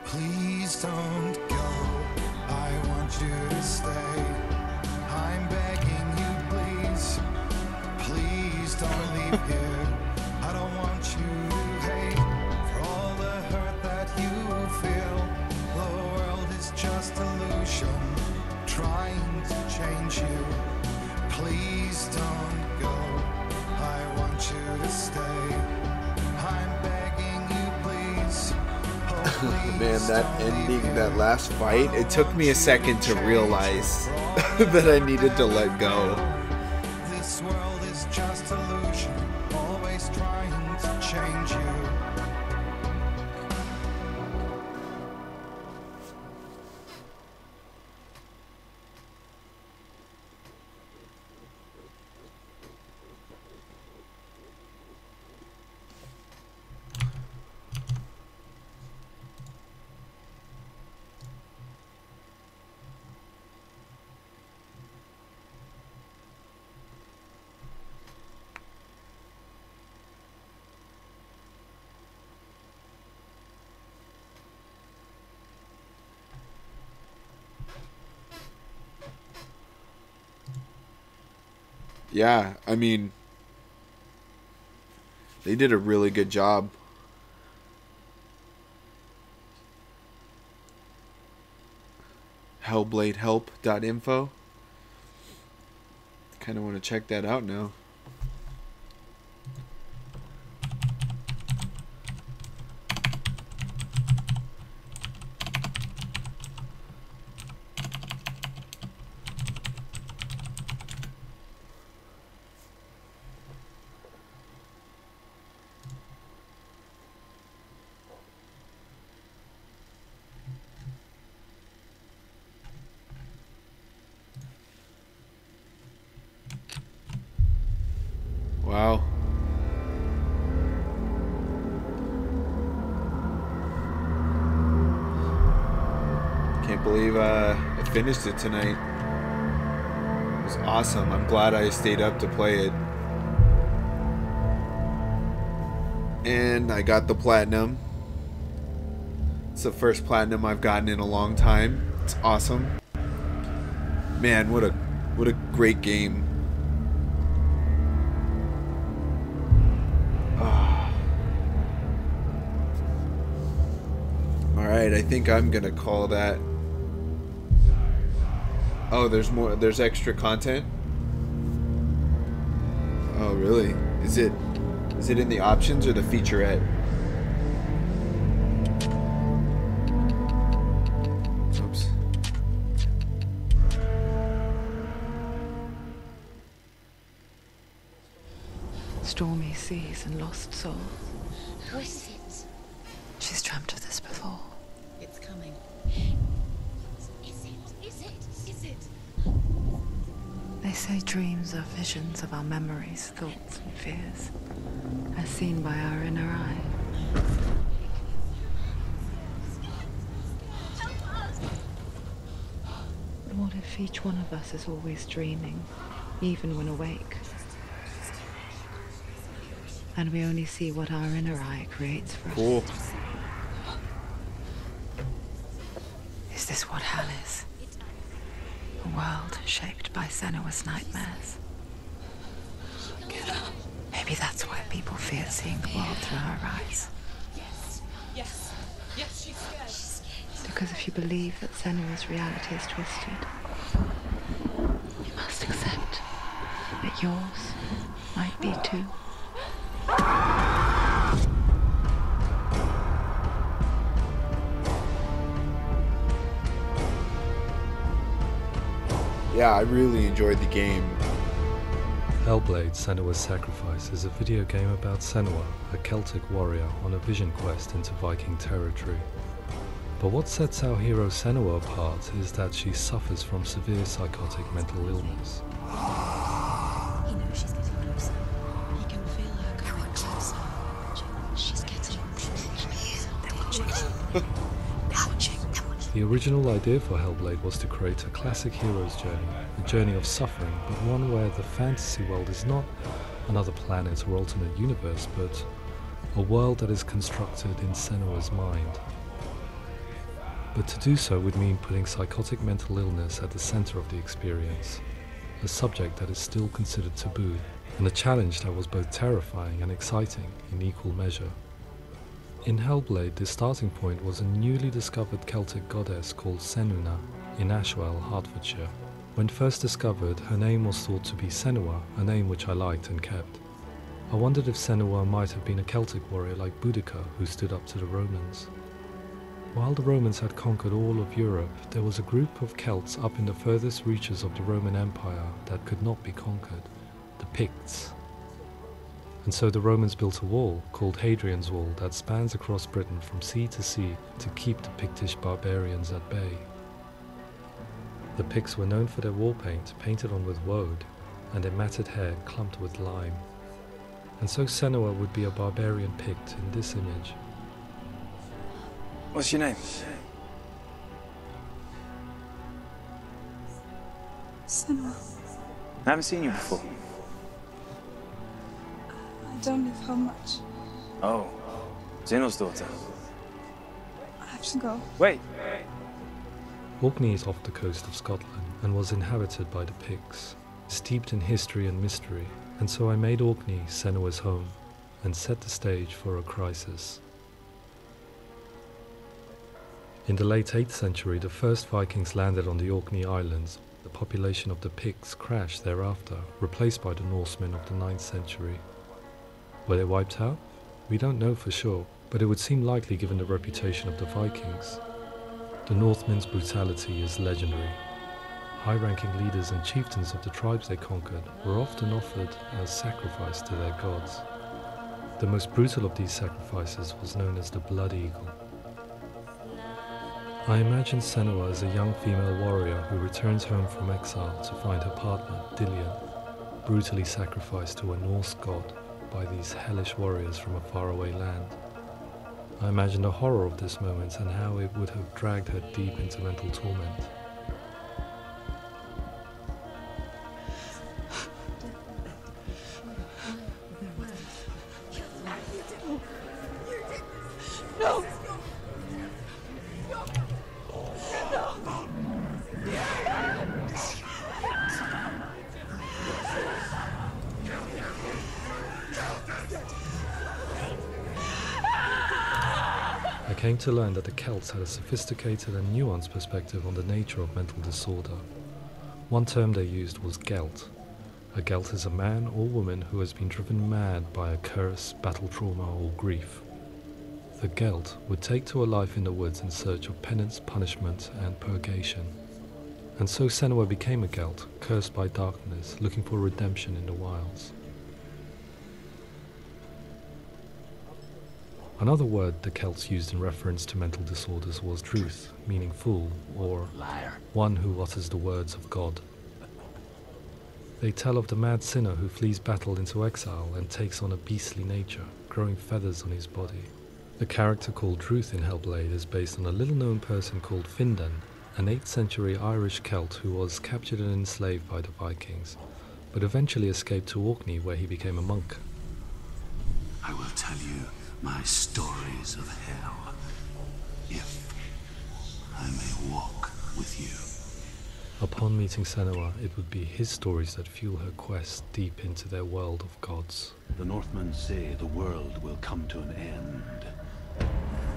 Please don't go. I want you to stay. I'm begging you, please. Please don't leave here. I don't want you to hate for all the hurt that you feel. The world is just illusion, trying to change you. Please don't go. I want you to stay. I'm begging you, please. Man, that ending, that last fight, it took me a second to realize that I needed to let go. This world is just illusion, always trying to change you. yeah, I mean, they did a really good job. Hellbladehelp.info. Kind of want to check that out now. Wow. Can't believe I finished it tonight. It was awesome. I'm glad I stayed up to play it. And I got the platinum. It's the first platinum I've gotten in a long time. It's awesome. Man, what a great game. Alright, I think I'm gonna call that. Oh, there's more. There's extra content? Oh, really? Is it in the options or the featurette? Oops. Stormy seas and lost souls. Who is it? She's dreamt of this before. It's coming. Is it? They say dreams are visions of our memories, thoughts and fears, as seen by our inner eye. But what if each one of us is always dreaming, even when awake? And we only see what our inner eye creates for us. Cool. Is this what hell is? A world shaped by Senua's nightmares. Maybe that's why people fear seeing the world through her eyes. Yes, she's scared. Because if you believe that Senua's reality is twisted, you must accept that yours might be too. Yeah, I really enjoyed the game. Hellblade: Senua's Sacrifice is a video game about Senua, a Celtic warrior on a vision quest into Viking territory. But what sets our hero Senua apart is that she suffers from severe psychotic mental illness. He knows she's getting closer. He can feel her coming closer. She's getting closer. They're watching. The original idea for Hellblade was to create a classic hero's journey, a journey of suffering, but one where the fantasy world is not another planet or alternate universe, but a world that is constructed in Senua's mind. But to do so would mean putting psychotic mental illness at the center of the experience, a subject that is still considered taboo, and a challenge that was both terrifying and exciting in equal measure. In Hellblade, the starting point was a newly discovered Celtic goddess called Senua in Ashwell, Hertfordshire. When first discovered, her name was thought to be Senua, a name which I liked and kept. I wondered if Senua might have been a Celtic warrior like Boudica who stood up to the Romans. While the Romans had conquered all of Europe, there was a group of Celts up in the furthest reaches of the Roman Empire that could not be conquered, the Picts. And so the Romans built a wall, called Hadrian's Wall, that spans across Britain from sea to sea to keep the Pictish barbarians at bay. The Picts were known for their wall paint, painted on with woad, and their matted hair clumped with lime. And so Senua would be a barbarian Pict in this image. What's your name? Senua. I haven't seen you before. I don't live home much. Oh, Zeno's daughter. I have to go. Wait. Orkney is off the coast of Scotland and was inhabited by the Picts. steeped in history and mystery, and so I made Orkney Senua's home and set the stage for a crisis. In the late 8th century, the first Vikings landed on the Orkney Islands. The population of the Picts crashed thereafter, replaced by the Norsemen of the 9th century. Were they wiped out? We don't know for sure, but it would seem likely given the reputation of the Vikings. The Northmen's brutality is legendary. High-ranking leaders and chieftains of the tribes they conquered were often offered as sacrifice to their gods. The most brutal of these sacrifices was known as the Blood Eagle. I imagine Senua as a young female warrior who returns home from exile to find her partner, Dillion, brutally sacrificed to a Norse god by these hellish warriors from a faraway land. I imagine the horror of this moment and how it would have dragged her deep into mental torment. No! I came to learn that the Celts had a sophisticated and nuanced perspective on the nature of mental disorder. One term they used was Gelt. A Gelt is a man or woman who has been driven mad by a curse, battle trauma, or grief. The Gelt would take to a life in the woods in search of penance, punishment, and purgation. And so Senua became a Gelt, cursed by darkness, looking for redemption in the wilds. Another word the Celts used in reference to mental disorders was truth, meaning fool, or liar, one who utters the words of God. They tell of the mad sinner who flees battle into exile and takes on a beastly nature, growing feathers on his body. The character called Truth in Hellblade is based on a little-known person called Findan, an 8th century Irish Celt who was captured and enslaved by the Vikings, but eventually escaped to Orkney where he became a monk. I will tell you my stories of hell, if I may walk with you. Upon meeting Senua, it would be his stories that fuel her quest deep into their world of gods. The Northmen say the world will come to an end.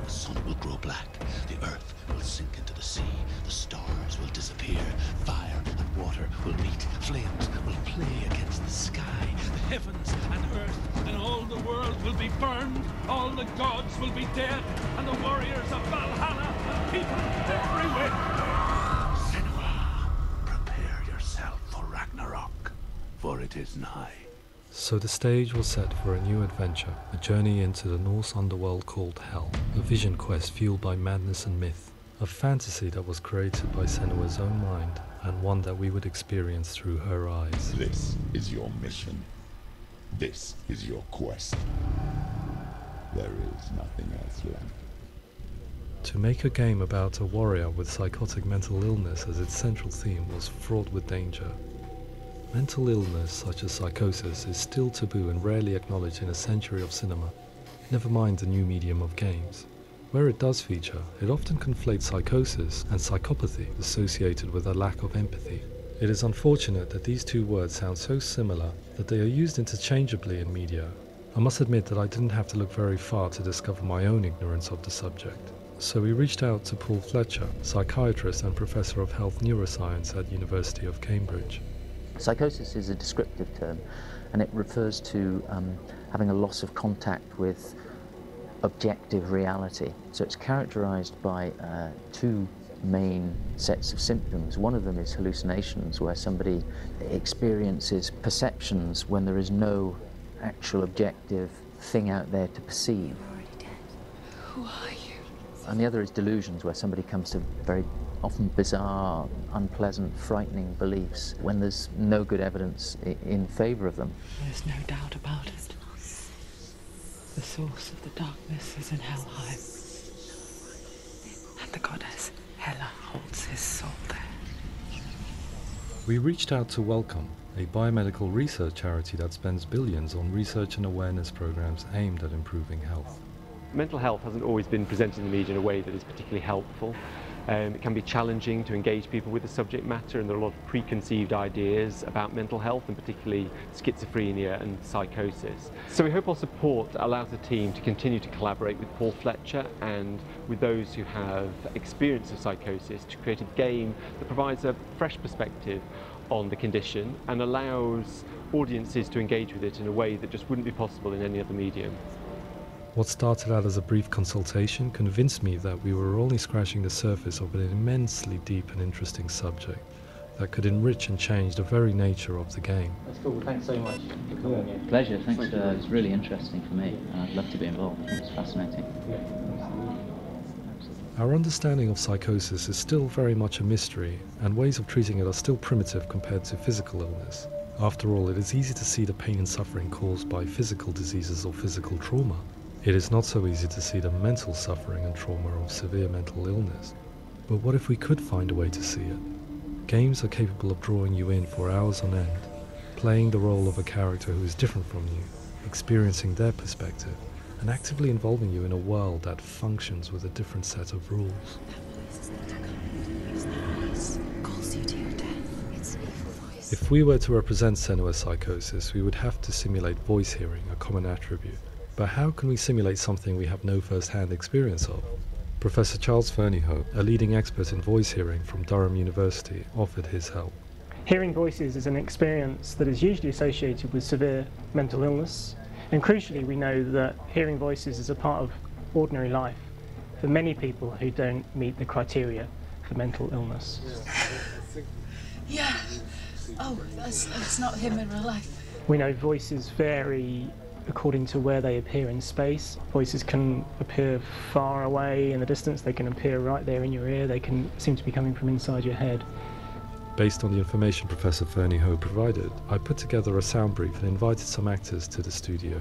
The sun will grow black, the earth will sink into the sea, the stars will disappear, fire and water will meet, flames will play against the sky. The heavens and earth and all the world will be burned, all the gods will be dead, and the warriors of Valhalla and people everywhere. Senua, prepare yourself for Ragnarok, for it is nigh. So the stage was set for a new adventure, a journey into the Norse underworld called Hell, a vision quest fueled by madness and myth, a fantasy that was created by Senua's own mind, and one that we would experience through her eyes. This is your mission. This is your quest. There is nothing else left. To make a game about a warrior with psychotic mental illness as its central theme was fraught with danger. Mental illness, such as psychosis, is still taboo and rarely acknowledged in a century of cinema, never mind the new medium of games. Where it does feature, it often conflates psychosis and psychopathy associated with a lack of empathy. It is unfortunate that these two words sound so similar that they are used interchangeably in media. I must admit that I didn't have to look very far to discover my own ignorance of the subject. So we reached out to Paul Fletcher, psychiatrist and professor of health neuroscience at University of Cambridge. Psychosis is a descriptive term, and it refers to having a loss of contact with objective reality. So it's characterized by two main sets of symptoms. One of them is hallucinations, where somebody experiences perceptions when there is no actual objective thing out there to perceive. You're already dead. Who are you? And the other is delusions, where somebody comes to very often bizarre, unpleasant, frightening beliefs when there's no good evidence in favor of them. There's no doubt about it. The source of the darkness is in Helheim. And the goddess Hela holds his soul there. We reached out to Welcome, a biomedical research charity that spends billions on research and awareness programs aimed at improving health. Mental health hasn't always been presented in the media in a way that is particularly helpful. It can be challenging to engage people with the subject matter, and there are a lot of preconceived ideas about mental health, and particularly schizophrenia and psychosis. So we hope our support allows the team to continue to collaborate with Paul Fletcher and with those who have experience of psychosis to create a game that provides a fresh perspective on the condition and allows audiences to engage with it in a way that just wouldn't be possible in any other medium. What started out as a brief consultation convinced me that we were only scratching the surface of an immensely deep and interesting subject that could enrich and change the very nature of the game. That's cool. Thanks so much for coming here. Pleasure. Thanks. It's really interesting for me. I'd love to be involved. It's fascinating. Our understanding of psychosis is still very much a mystery, and ways of treating it are still primitive compared to physical illness. After all, it is easy to see the pain and suffering caused by physical diseases or physical trauma. It is not so easy to see the mental suffering and trauma of severe mental illness. But what if we could find a way to see it? Games are capable of drawing you in for hours on end, playing the role of a character who is different from you, experiencing their perspective, and actively involving you in a world that functions with a different set of rules. If we were to represent Senua psychosis, we would have to simulate voice hearing, a common attribute. But how can we simulate something we have no first-hand experience of? Professor Charles Fernyhough, a leading expert in voice hearing from Durham University, offered his help. Hearing voices is an experience that is usually associated with severe mental illness, and crucially we know that hearing voices is a part of ordinary life for many people who don't meet the criteria for mental illness. Yeah. Oh, that's not him in real life. We know voices vary according to where they appear in space. Voices can appear far away in the distance, they can appear right there in your ear, they can seem to be coming from inside your head. Based on the information Professor Fernyhough provided, I put together a sound brief and invited some actors to the studio.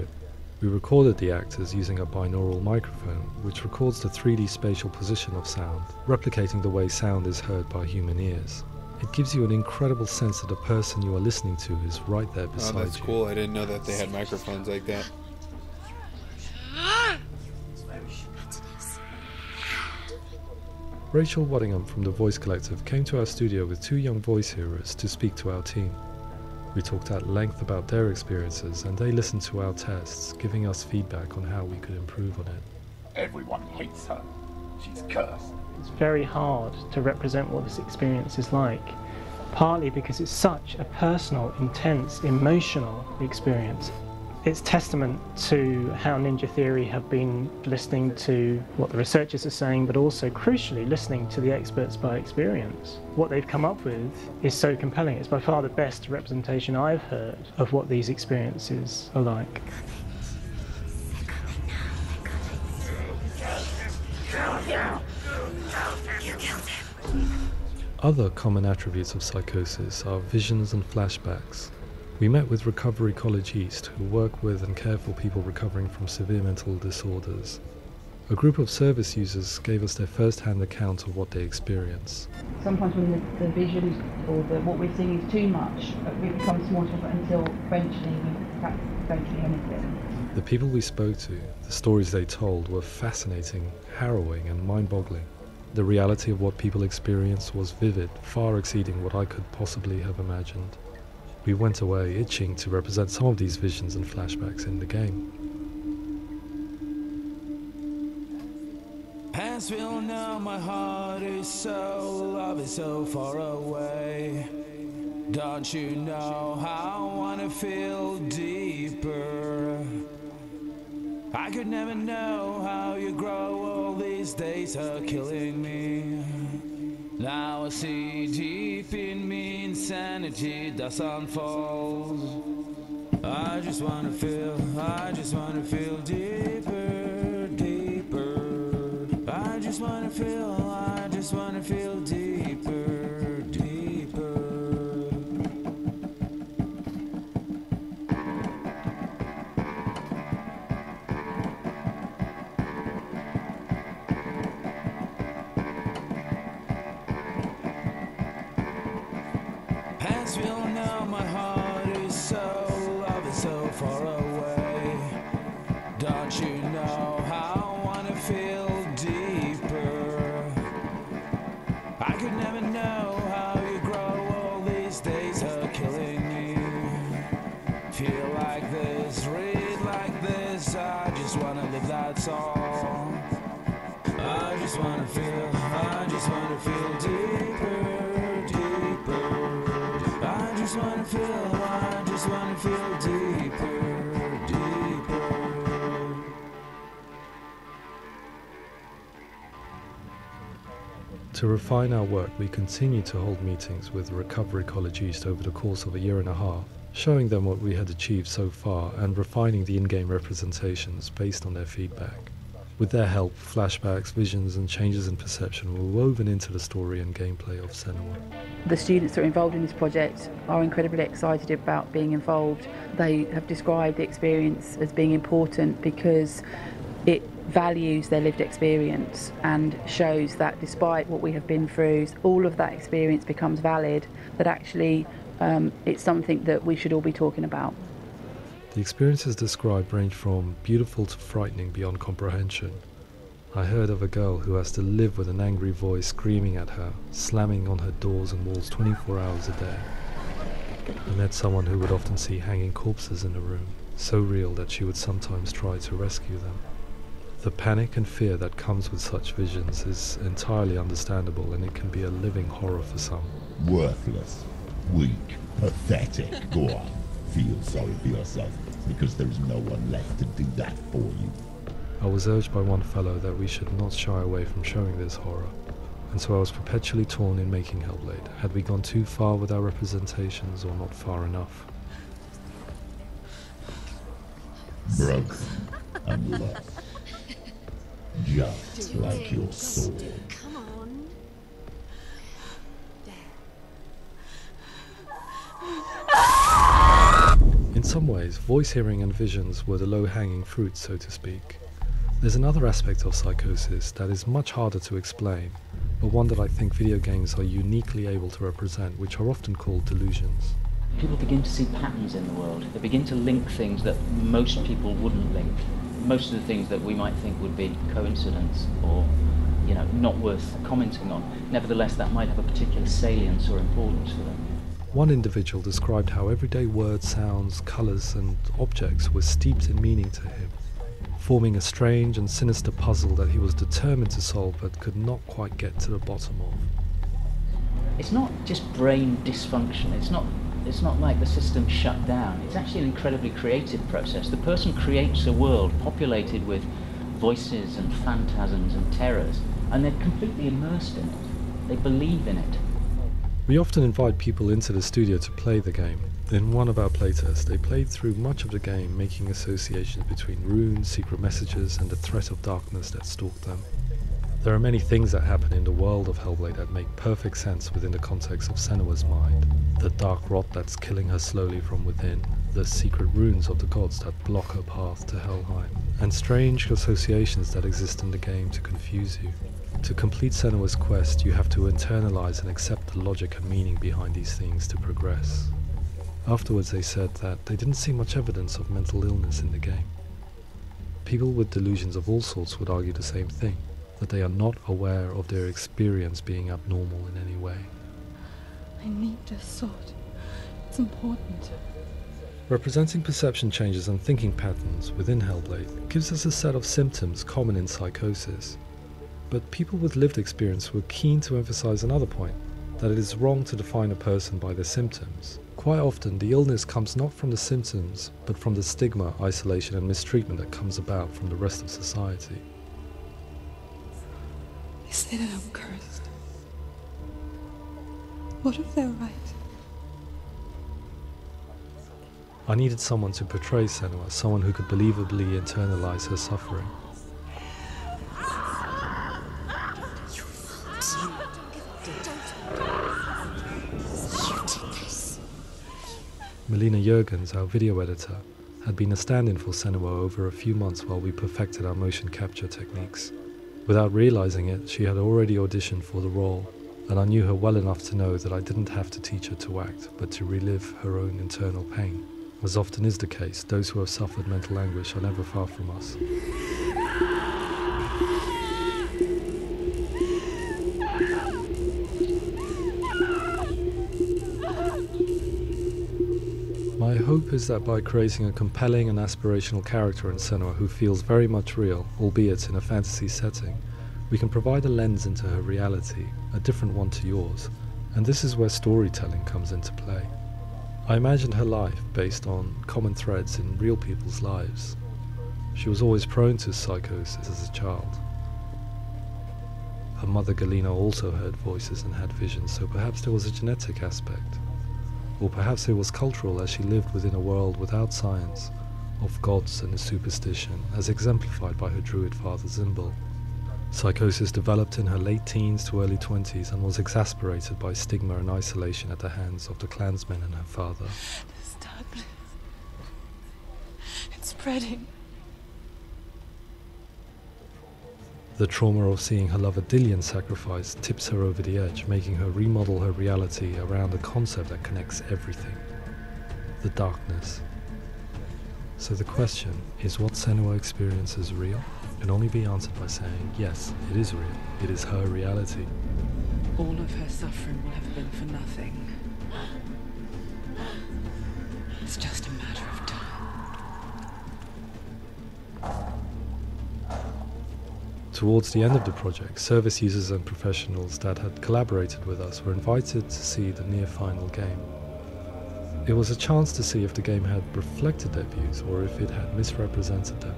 We recorded the actors using a binaural microphone, which records the 3D spatial position of sound, replicating the way sound is heard by human ears. It gives you an incredible sense that the person you are listening to is right there beside you. Oh, that's cool. I didn't know that they had microphones like that. Rachel Waddingham from the Voice Collective came to our studio with 2 young voice hearers to speak to our team. We talked at length about their experiences, and they listened to our tests, giving us feedback on how we could improve on it. Everyone hates her. She's cursed. It's very hard to represent what this experience is like, partly because it's such a personal, intense, emotional experience. It's testament to how Ninja Theory have been listening to what the researchers are saying, but also, crucially, listening to the experts by experience. What they've come up with is so compelling. It's by far the best representation I've heard of what these experiences are like. Other common attributes of psychosis are visions and flashbacks. We met with Recovery College East, who work with and care for people recovering from severe mental disorders. A group of service users gave us their first-hand account of what they experience. Sometimes when the visions or what we're seeing is too much, it becomes more difficult until eventually we don't see anything. The people we spoke to, the stories they told, were fascinating, harrowing and mind-boggling. The reality of what people experienced was vivid, far exceeding what I could possibly have imagined. We went away itching to represent some of these visions and flashbacks in the game. Hands will know my heart is so, love is so far away. Don't you know how I wanna feel deeper? I could never know how you grow, all these days are killing me. Now I see deep in me insanity does unfold. I just wanna feel deeper, deeper. I just wanna feel deeper, deeper. Hands will know my heart is so, love is so far away. Don't you know how I wanna feel deeper? these days are killing me. Feel like this, read like this. I just wanna live, that's all. I just wanna feel deeper, deeper. I just wanna feel deeper, deeper. To refine our work, we continue to hold meetings with Recovery College East over the course of a year and a half, showing them what we had achieved so far and refining the in-game representations based on their feedback. With their help, flashbacks, visions and changes in perception were woven into the story and gameplay of Senua. The students that are involved in this project are incredibly excited about being involved. They have described the experience as being important because it values their lived experience and shows that despite what we have been through, all of that experience becomes valid, that actually it's something that we should all be talking about. The experiences described range from beautiful to frightening beyond comprehension. I heard of a girl who has to live with an angry voice screaming at her, slamming on her doors and walls 24 hours a day. I met someone who would often see hanging corpses in a room, so real that she would sometimes try to rescue them. The panic and fear that comes with such visions is entirely understandable, and it can be a living horror for some. Worthless, weak, pathetic. Go on, feel sorry for yourself, because there is no one left to do that for you. I was urged by one fellow that we should not shy away from showing this horror, and so I was perpetually torn in making Hellblade. Had we gone too far with our representations or not far enough? Broken and lost. Just like your soul. Come on. In some ways, voice hearing and visions were the low-hanging fruit, so to speak. There's another aspect of psychosis that is much harder to explain, but one that I think video games are uniquely able to represent, which are often called delusions. People begin to see patterns in the world. They begin to link things that most people wouldn't link. Most of the things that we might think would be coincidence or, not worth commenting on. Nevertheless, that might have a particular salience or importance for them. One individual described how everyday words, sounds, colours and objects were steeped in meaning to him, forming a strange and sinister puzzle that he was determined to solve but could not quite get to the bottom of. It's not just brain dysfunction. It's not like the system shut down. It's actually an incredibly creative process. The person creates a world populated with voices and phantasms and terrors, and they're completely immersed in it. They believe in it. We often invite people into the studio to play the game. In one of our playtests, they played through much of the game, making associations between runes, secret messages, and the threat of darkness that stalked them. There are many things that happen in the world of Hellblade that make perfect sense within the context of Senua's mind. The dark rot that's killing her slowly from within, the secret runes of the gods that block her path to Helheim, and strange associations that exist in the game to confuse you. To complete Senua's quest, you have to internalize and accept the logic and meaning behind these things to progress. Afterwards they said that they didn't see much evidence of mental illness in the game. People with delusions of all sorts would argue the same thing, that they are not aware of their experience being abnormal in any way. I need this sword. It's important. Representing perception changes and thinking patterns within Hellblade gives us a set of symptoms common in psychosis. But people with lived experience were keen to emphasize another point, that it is wrong to define a person by their symptoms. Quite often, the illness comes not from the symptoms, but from the stigma, isolation and mistreatment that comes about from the rest of society. They say that I'm cursed. What if they're right? I needed someone to portray Senua, someone who could believably internalize her suffering. Melina Jurgens, our video editor, had been a stand-in for Senua over a few months while we perfected our motion capture techniques. Without realizing it, she had already auditioned for the role, and I knew her well enough to know that I didn't have to teach her to act, but to relive her own internal pain. As often is the case, those who have suffered mental anguish are never far from us. My hope is that by creating a compelling and aspirational character in Senua who feels very much real, albeit in a fantasy setting, we can provide a lens into her reality, a different one to yours, and this is where storytelling comes into play. I imagined her life based on common threads in real people's lives. She was always prone to psychosis as a child. Her mother Galina also heard voices and had visions, so perhaps there was a genetic aspect. Or perhaps it was cultural, as she lived within a world without science, of gods and a superstition, as exemplified by her druid father Zimbal. Psychosis developed in her late teens to early 20s and was exacerbated by stigma and isolation at the hands of the clansmen and her father. This darkness. It's spreading. The trauma of seeing her lover Dillian sacrificed tips her over the edge, making her remodel her reality around a concept that connects everything: the darkness. So the question is, what Senua experiences real? Can only be answered by saying, yes, it is real. It is her reality. All of her suffering will have been for nothing. It's just a matter of time. Towards the end of the project, service users and professionals that had collaborated with us were invited to see the near-final game. It was a chance to see if the game had reflected their views or if it had misrepresented them.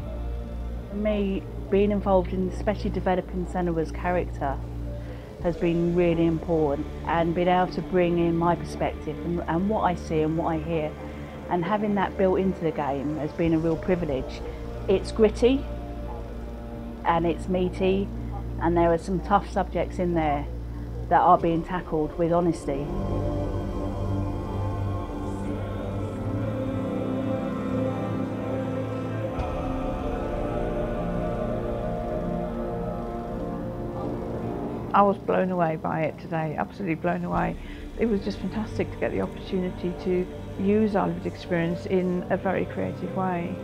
For me, being involved in especially developing Senua's character has been really important, and being able to bring in my perspective and what I see and what I hear, and having that built into the game has been a real privilege. It's gritty and it's meaty, and there are some tough subjects in there that are being tackled with honesty. I was blown away by it today, absolutely blown away. It was just fantastic to get the opportunity to use our lived experience in a very creative way.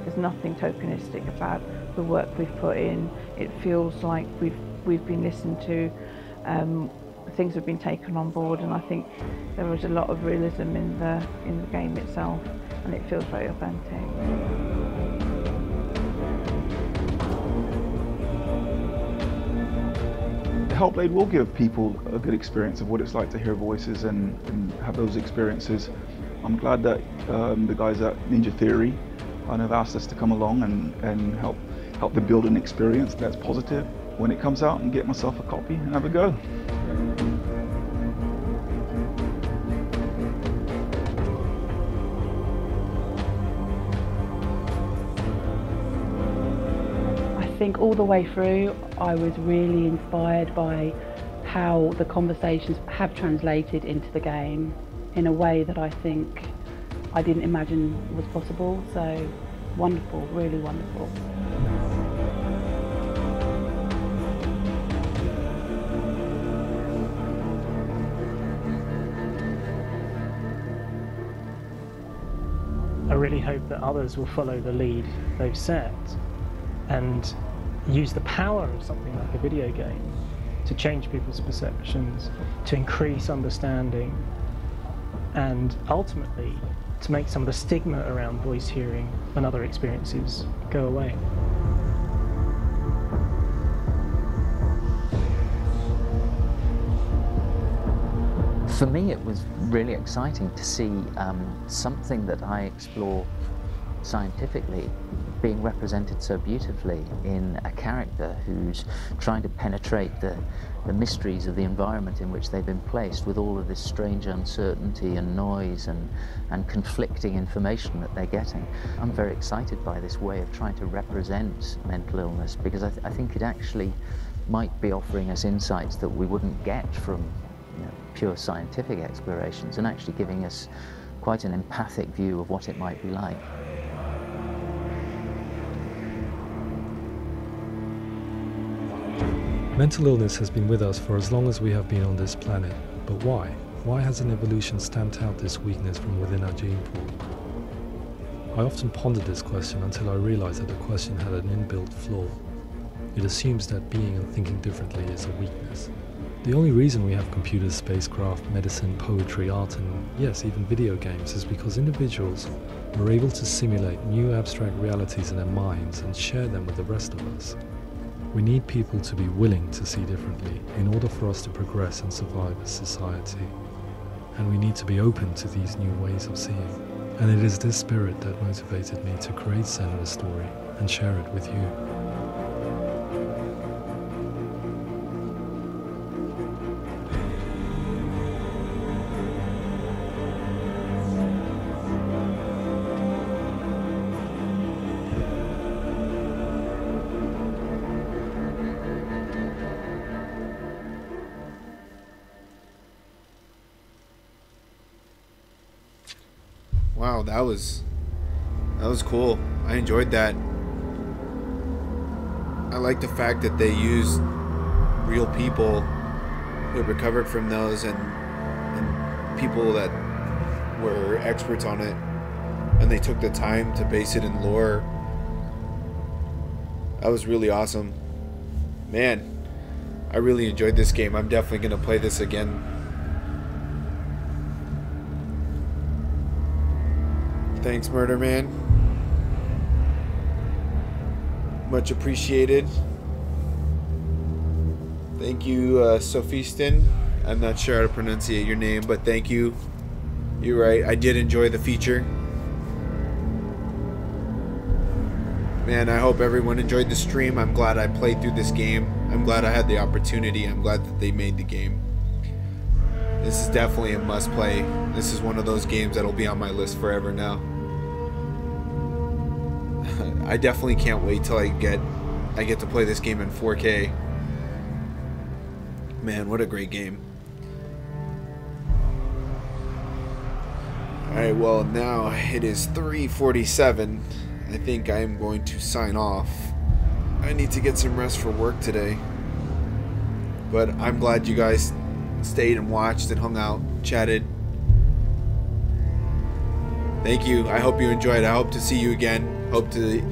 There's nothing tokenistic about the work we've put in. It feels like we've been listened to, things have been taken on board, and I think there was a lot of realism in the game itself, and it feels very authentic. Hellblade will give people a good experience of what it's like to hear voices and have those experiences. I'm glad that the guys at Ninja Theory have asked us to come along and help them build an experience that's positive when it comes out, and get myself a copy and have a go. I think all the way through I was really inspired by how the conversations have translated into the game in a way that I think I didn't imagine was possible. So wonderful, really wonderful. I really hope that others will follow the lead they've set and use the power of something like a video game to change people's perceptions, to increase understanding, and ultimately to make some of the stigma around voice hearing and other experiences go away. For me, it was really exciting to see something that I explore scientifically being represented so beautifully in a character who's trying to penetrate the mysteries of the environment in which they've been placed, with all of this strange uncertainty and noise and conflicting information that they're getting. I'm very excited by this way of trying to represent mental illness, because I think it actually might be offering us insights that we wouldn't get from pure scientific explorations, and actually giving us quite an empathic view of what it might be like. Mental illness has been with us for as long as we have been on this planet, but why? Why hasn't evolution stamped out this weakness from within our gene pool? I often pondered this question until I realized that the question had an inbuilt flaw. It assumes that being and thinking differently is a weakness, The only reason we have computers, spacecraft, medicine, poetry, art, and yes, even video games is because individuals were able to simulate new abstract realities in their minds and share them with the rest of us. We need people to be willing to see differently in order for us to progress and survive as society. And we need to be open to these new ways of seeing. And it is this spirit that motivated me to create Senua's story and share it with you. Wow, that was cool. I enjoyed that. I like the fact that they used real people who had recovered from those and people that were experts on it, and they took the time to base it in lore. That was really awesome. Man, I really enjoyed this game. I'm definitely going to play this again. Thanks, Murder Man. Much appreciated. Thank you, Sophiston. I'm not sure how to pronounce your name, but thank you. You're right, I did enjoy the feature. Man, I hope everyone enjoyed the stream. I'm glad I played through this game. I'm glad I had the opportunity. I'm glad that they made the game. This is definitely a must play. This is one of those games that'll be on my list forever now. I definitely can't wait till I get to play this game in 4K. Man, what a great game. Alright, well now it is 3:47. I think I am going to sign off. I need to get some rest for work today. But I'm glad you guys stayed and watched and hung out, chatted. Thank you. I hope you enjoyed. I hope to see you again. Hope to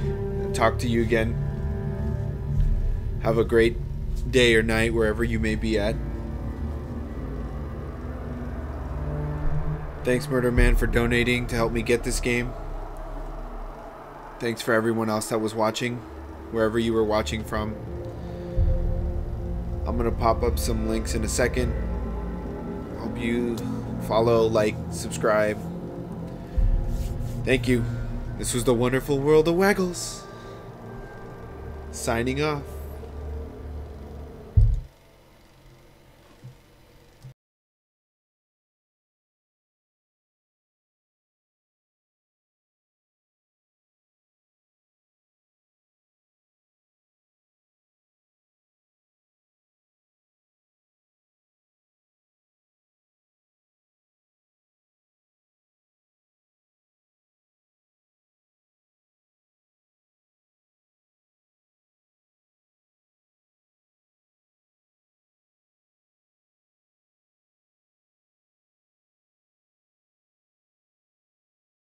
talk to you again. Have a great day or night wherever you may be at. Thanks, Murder Man, for donating to help me get this game. Thanks for everyone else that was watching, wherever you were watching from. I'm going to pop up some links in a second. Hope you follow, like, subscribe. Thank you. This was the wonderful world of Waggles. Signing off.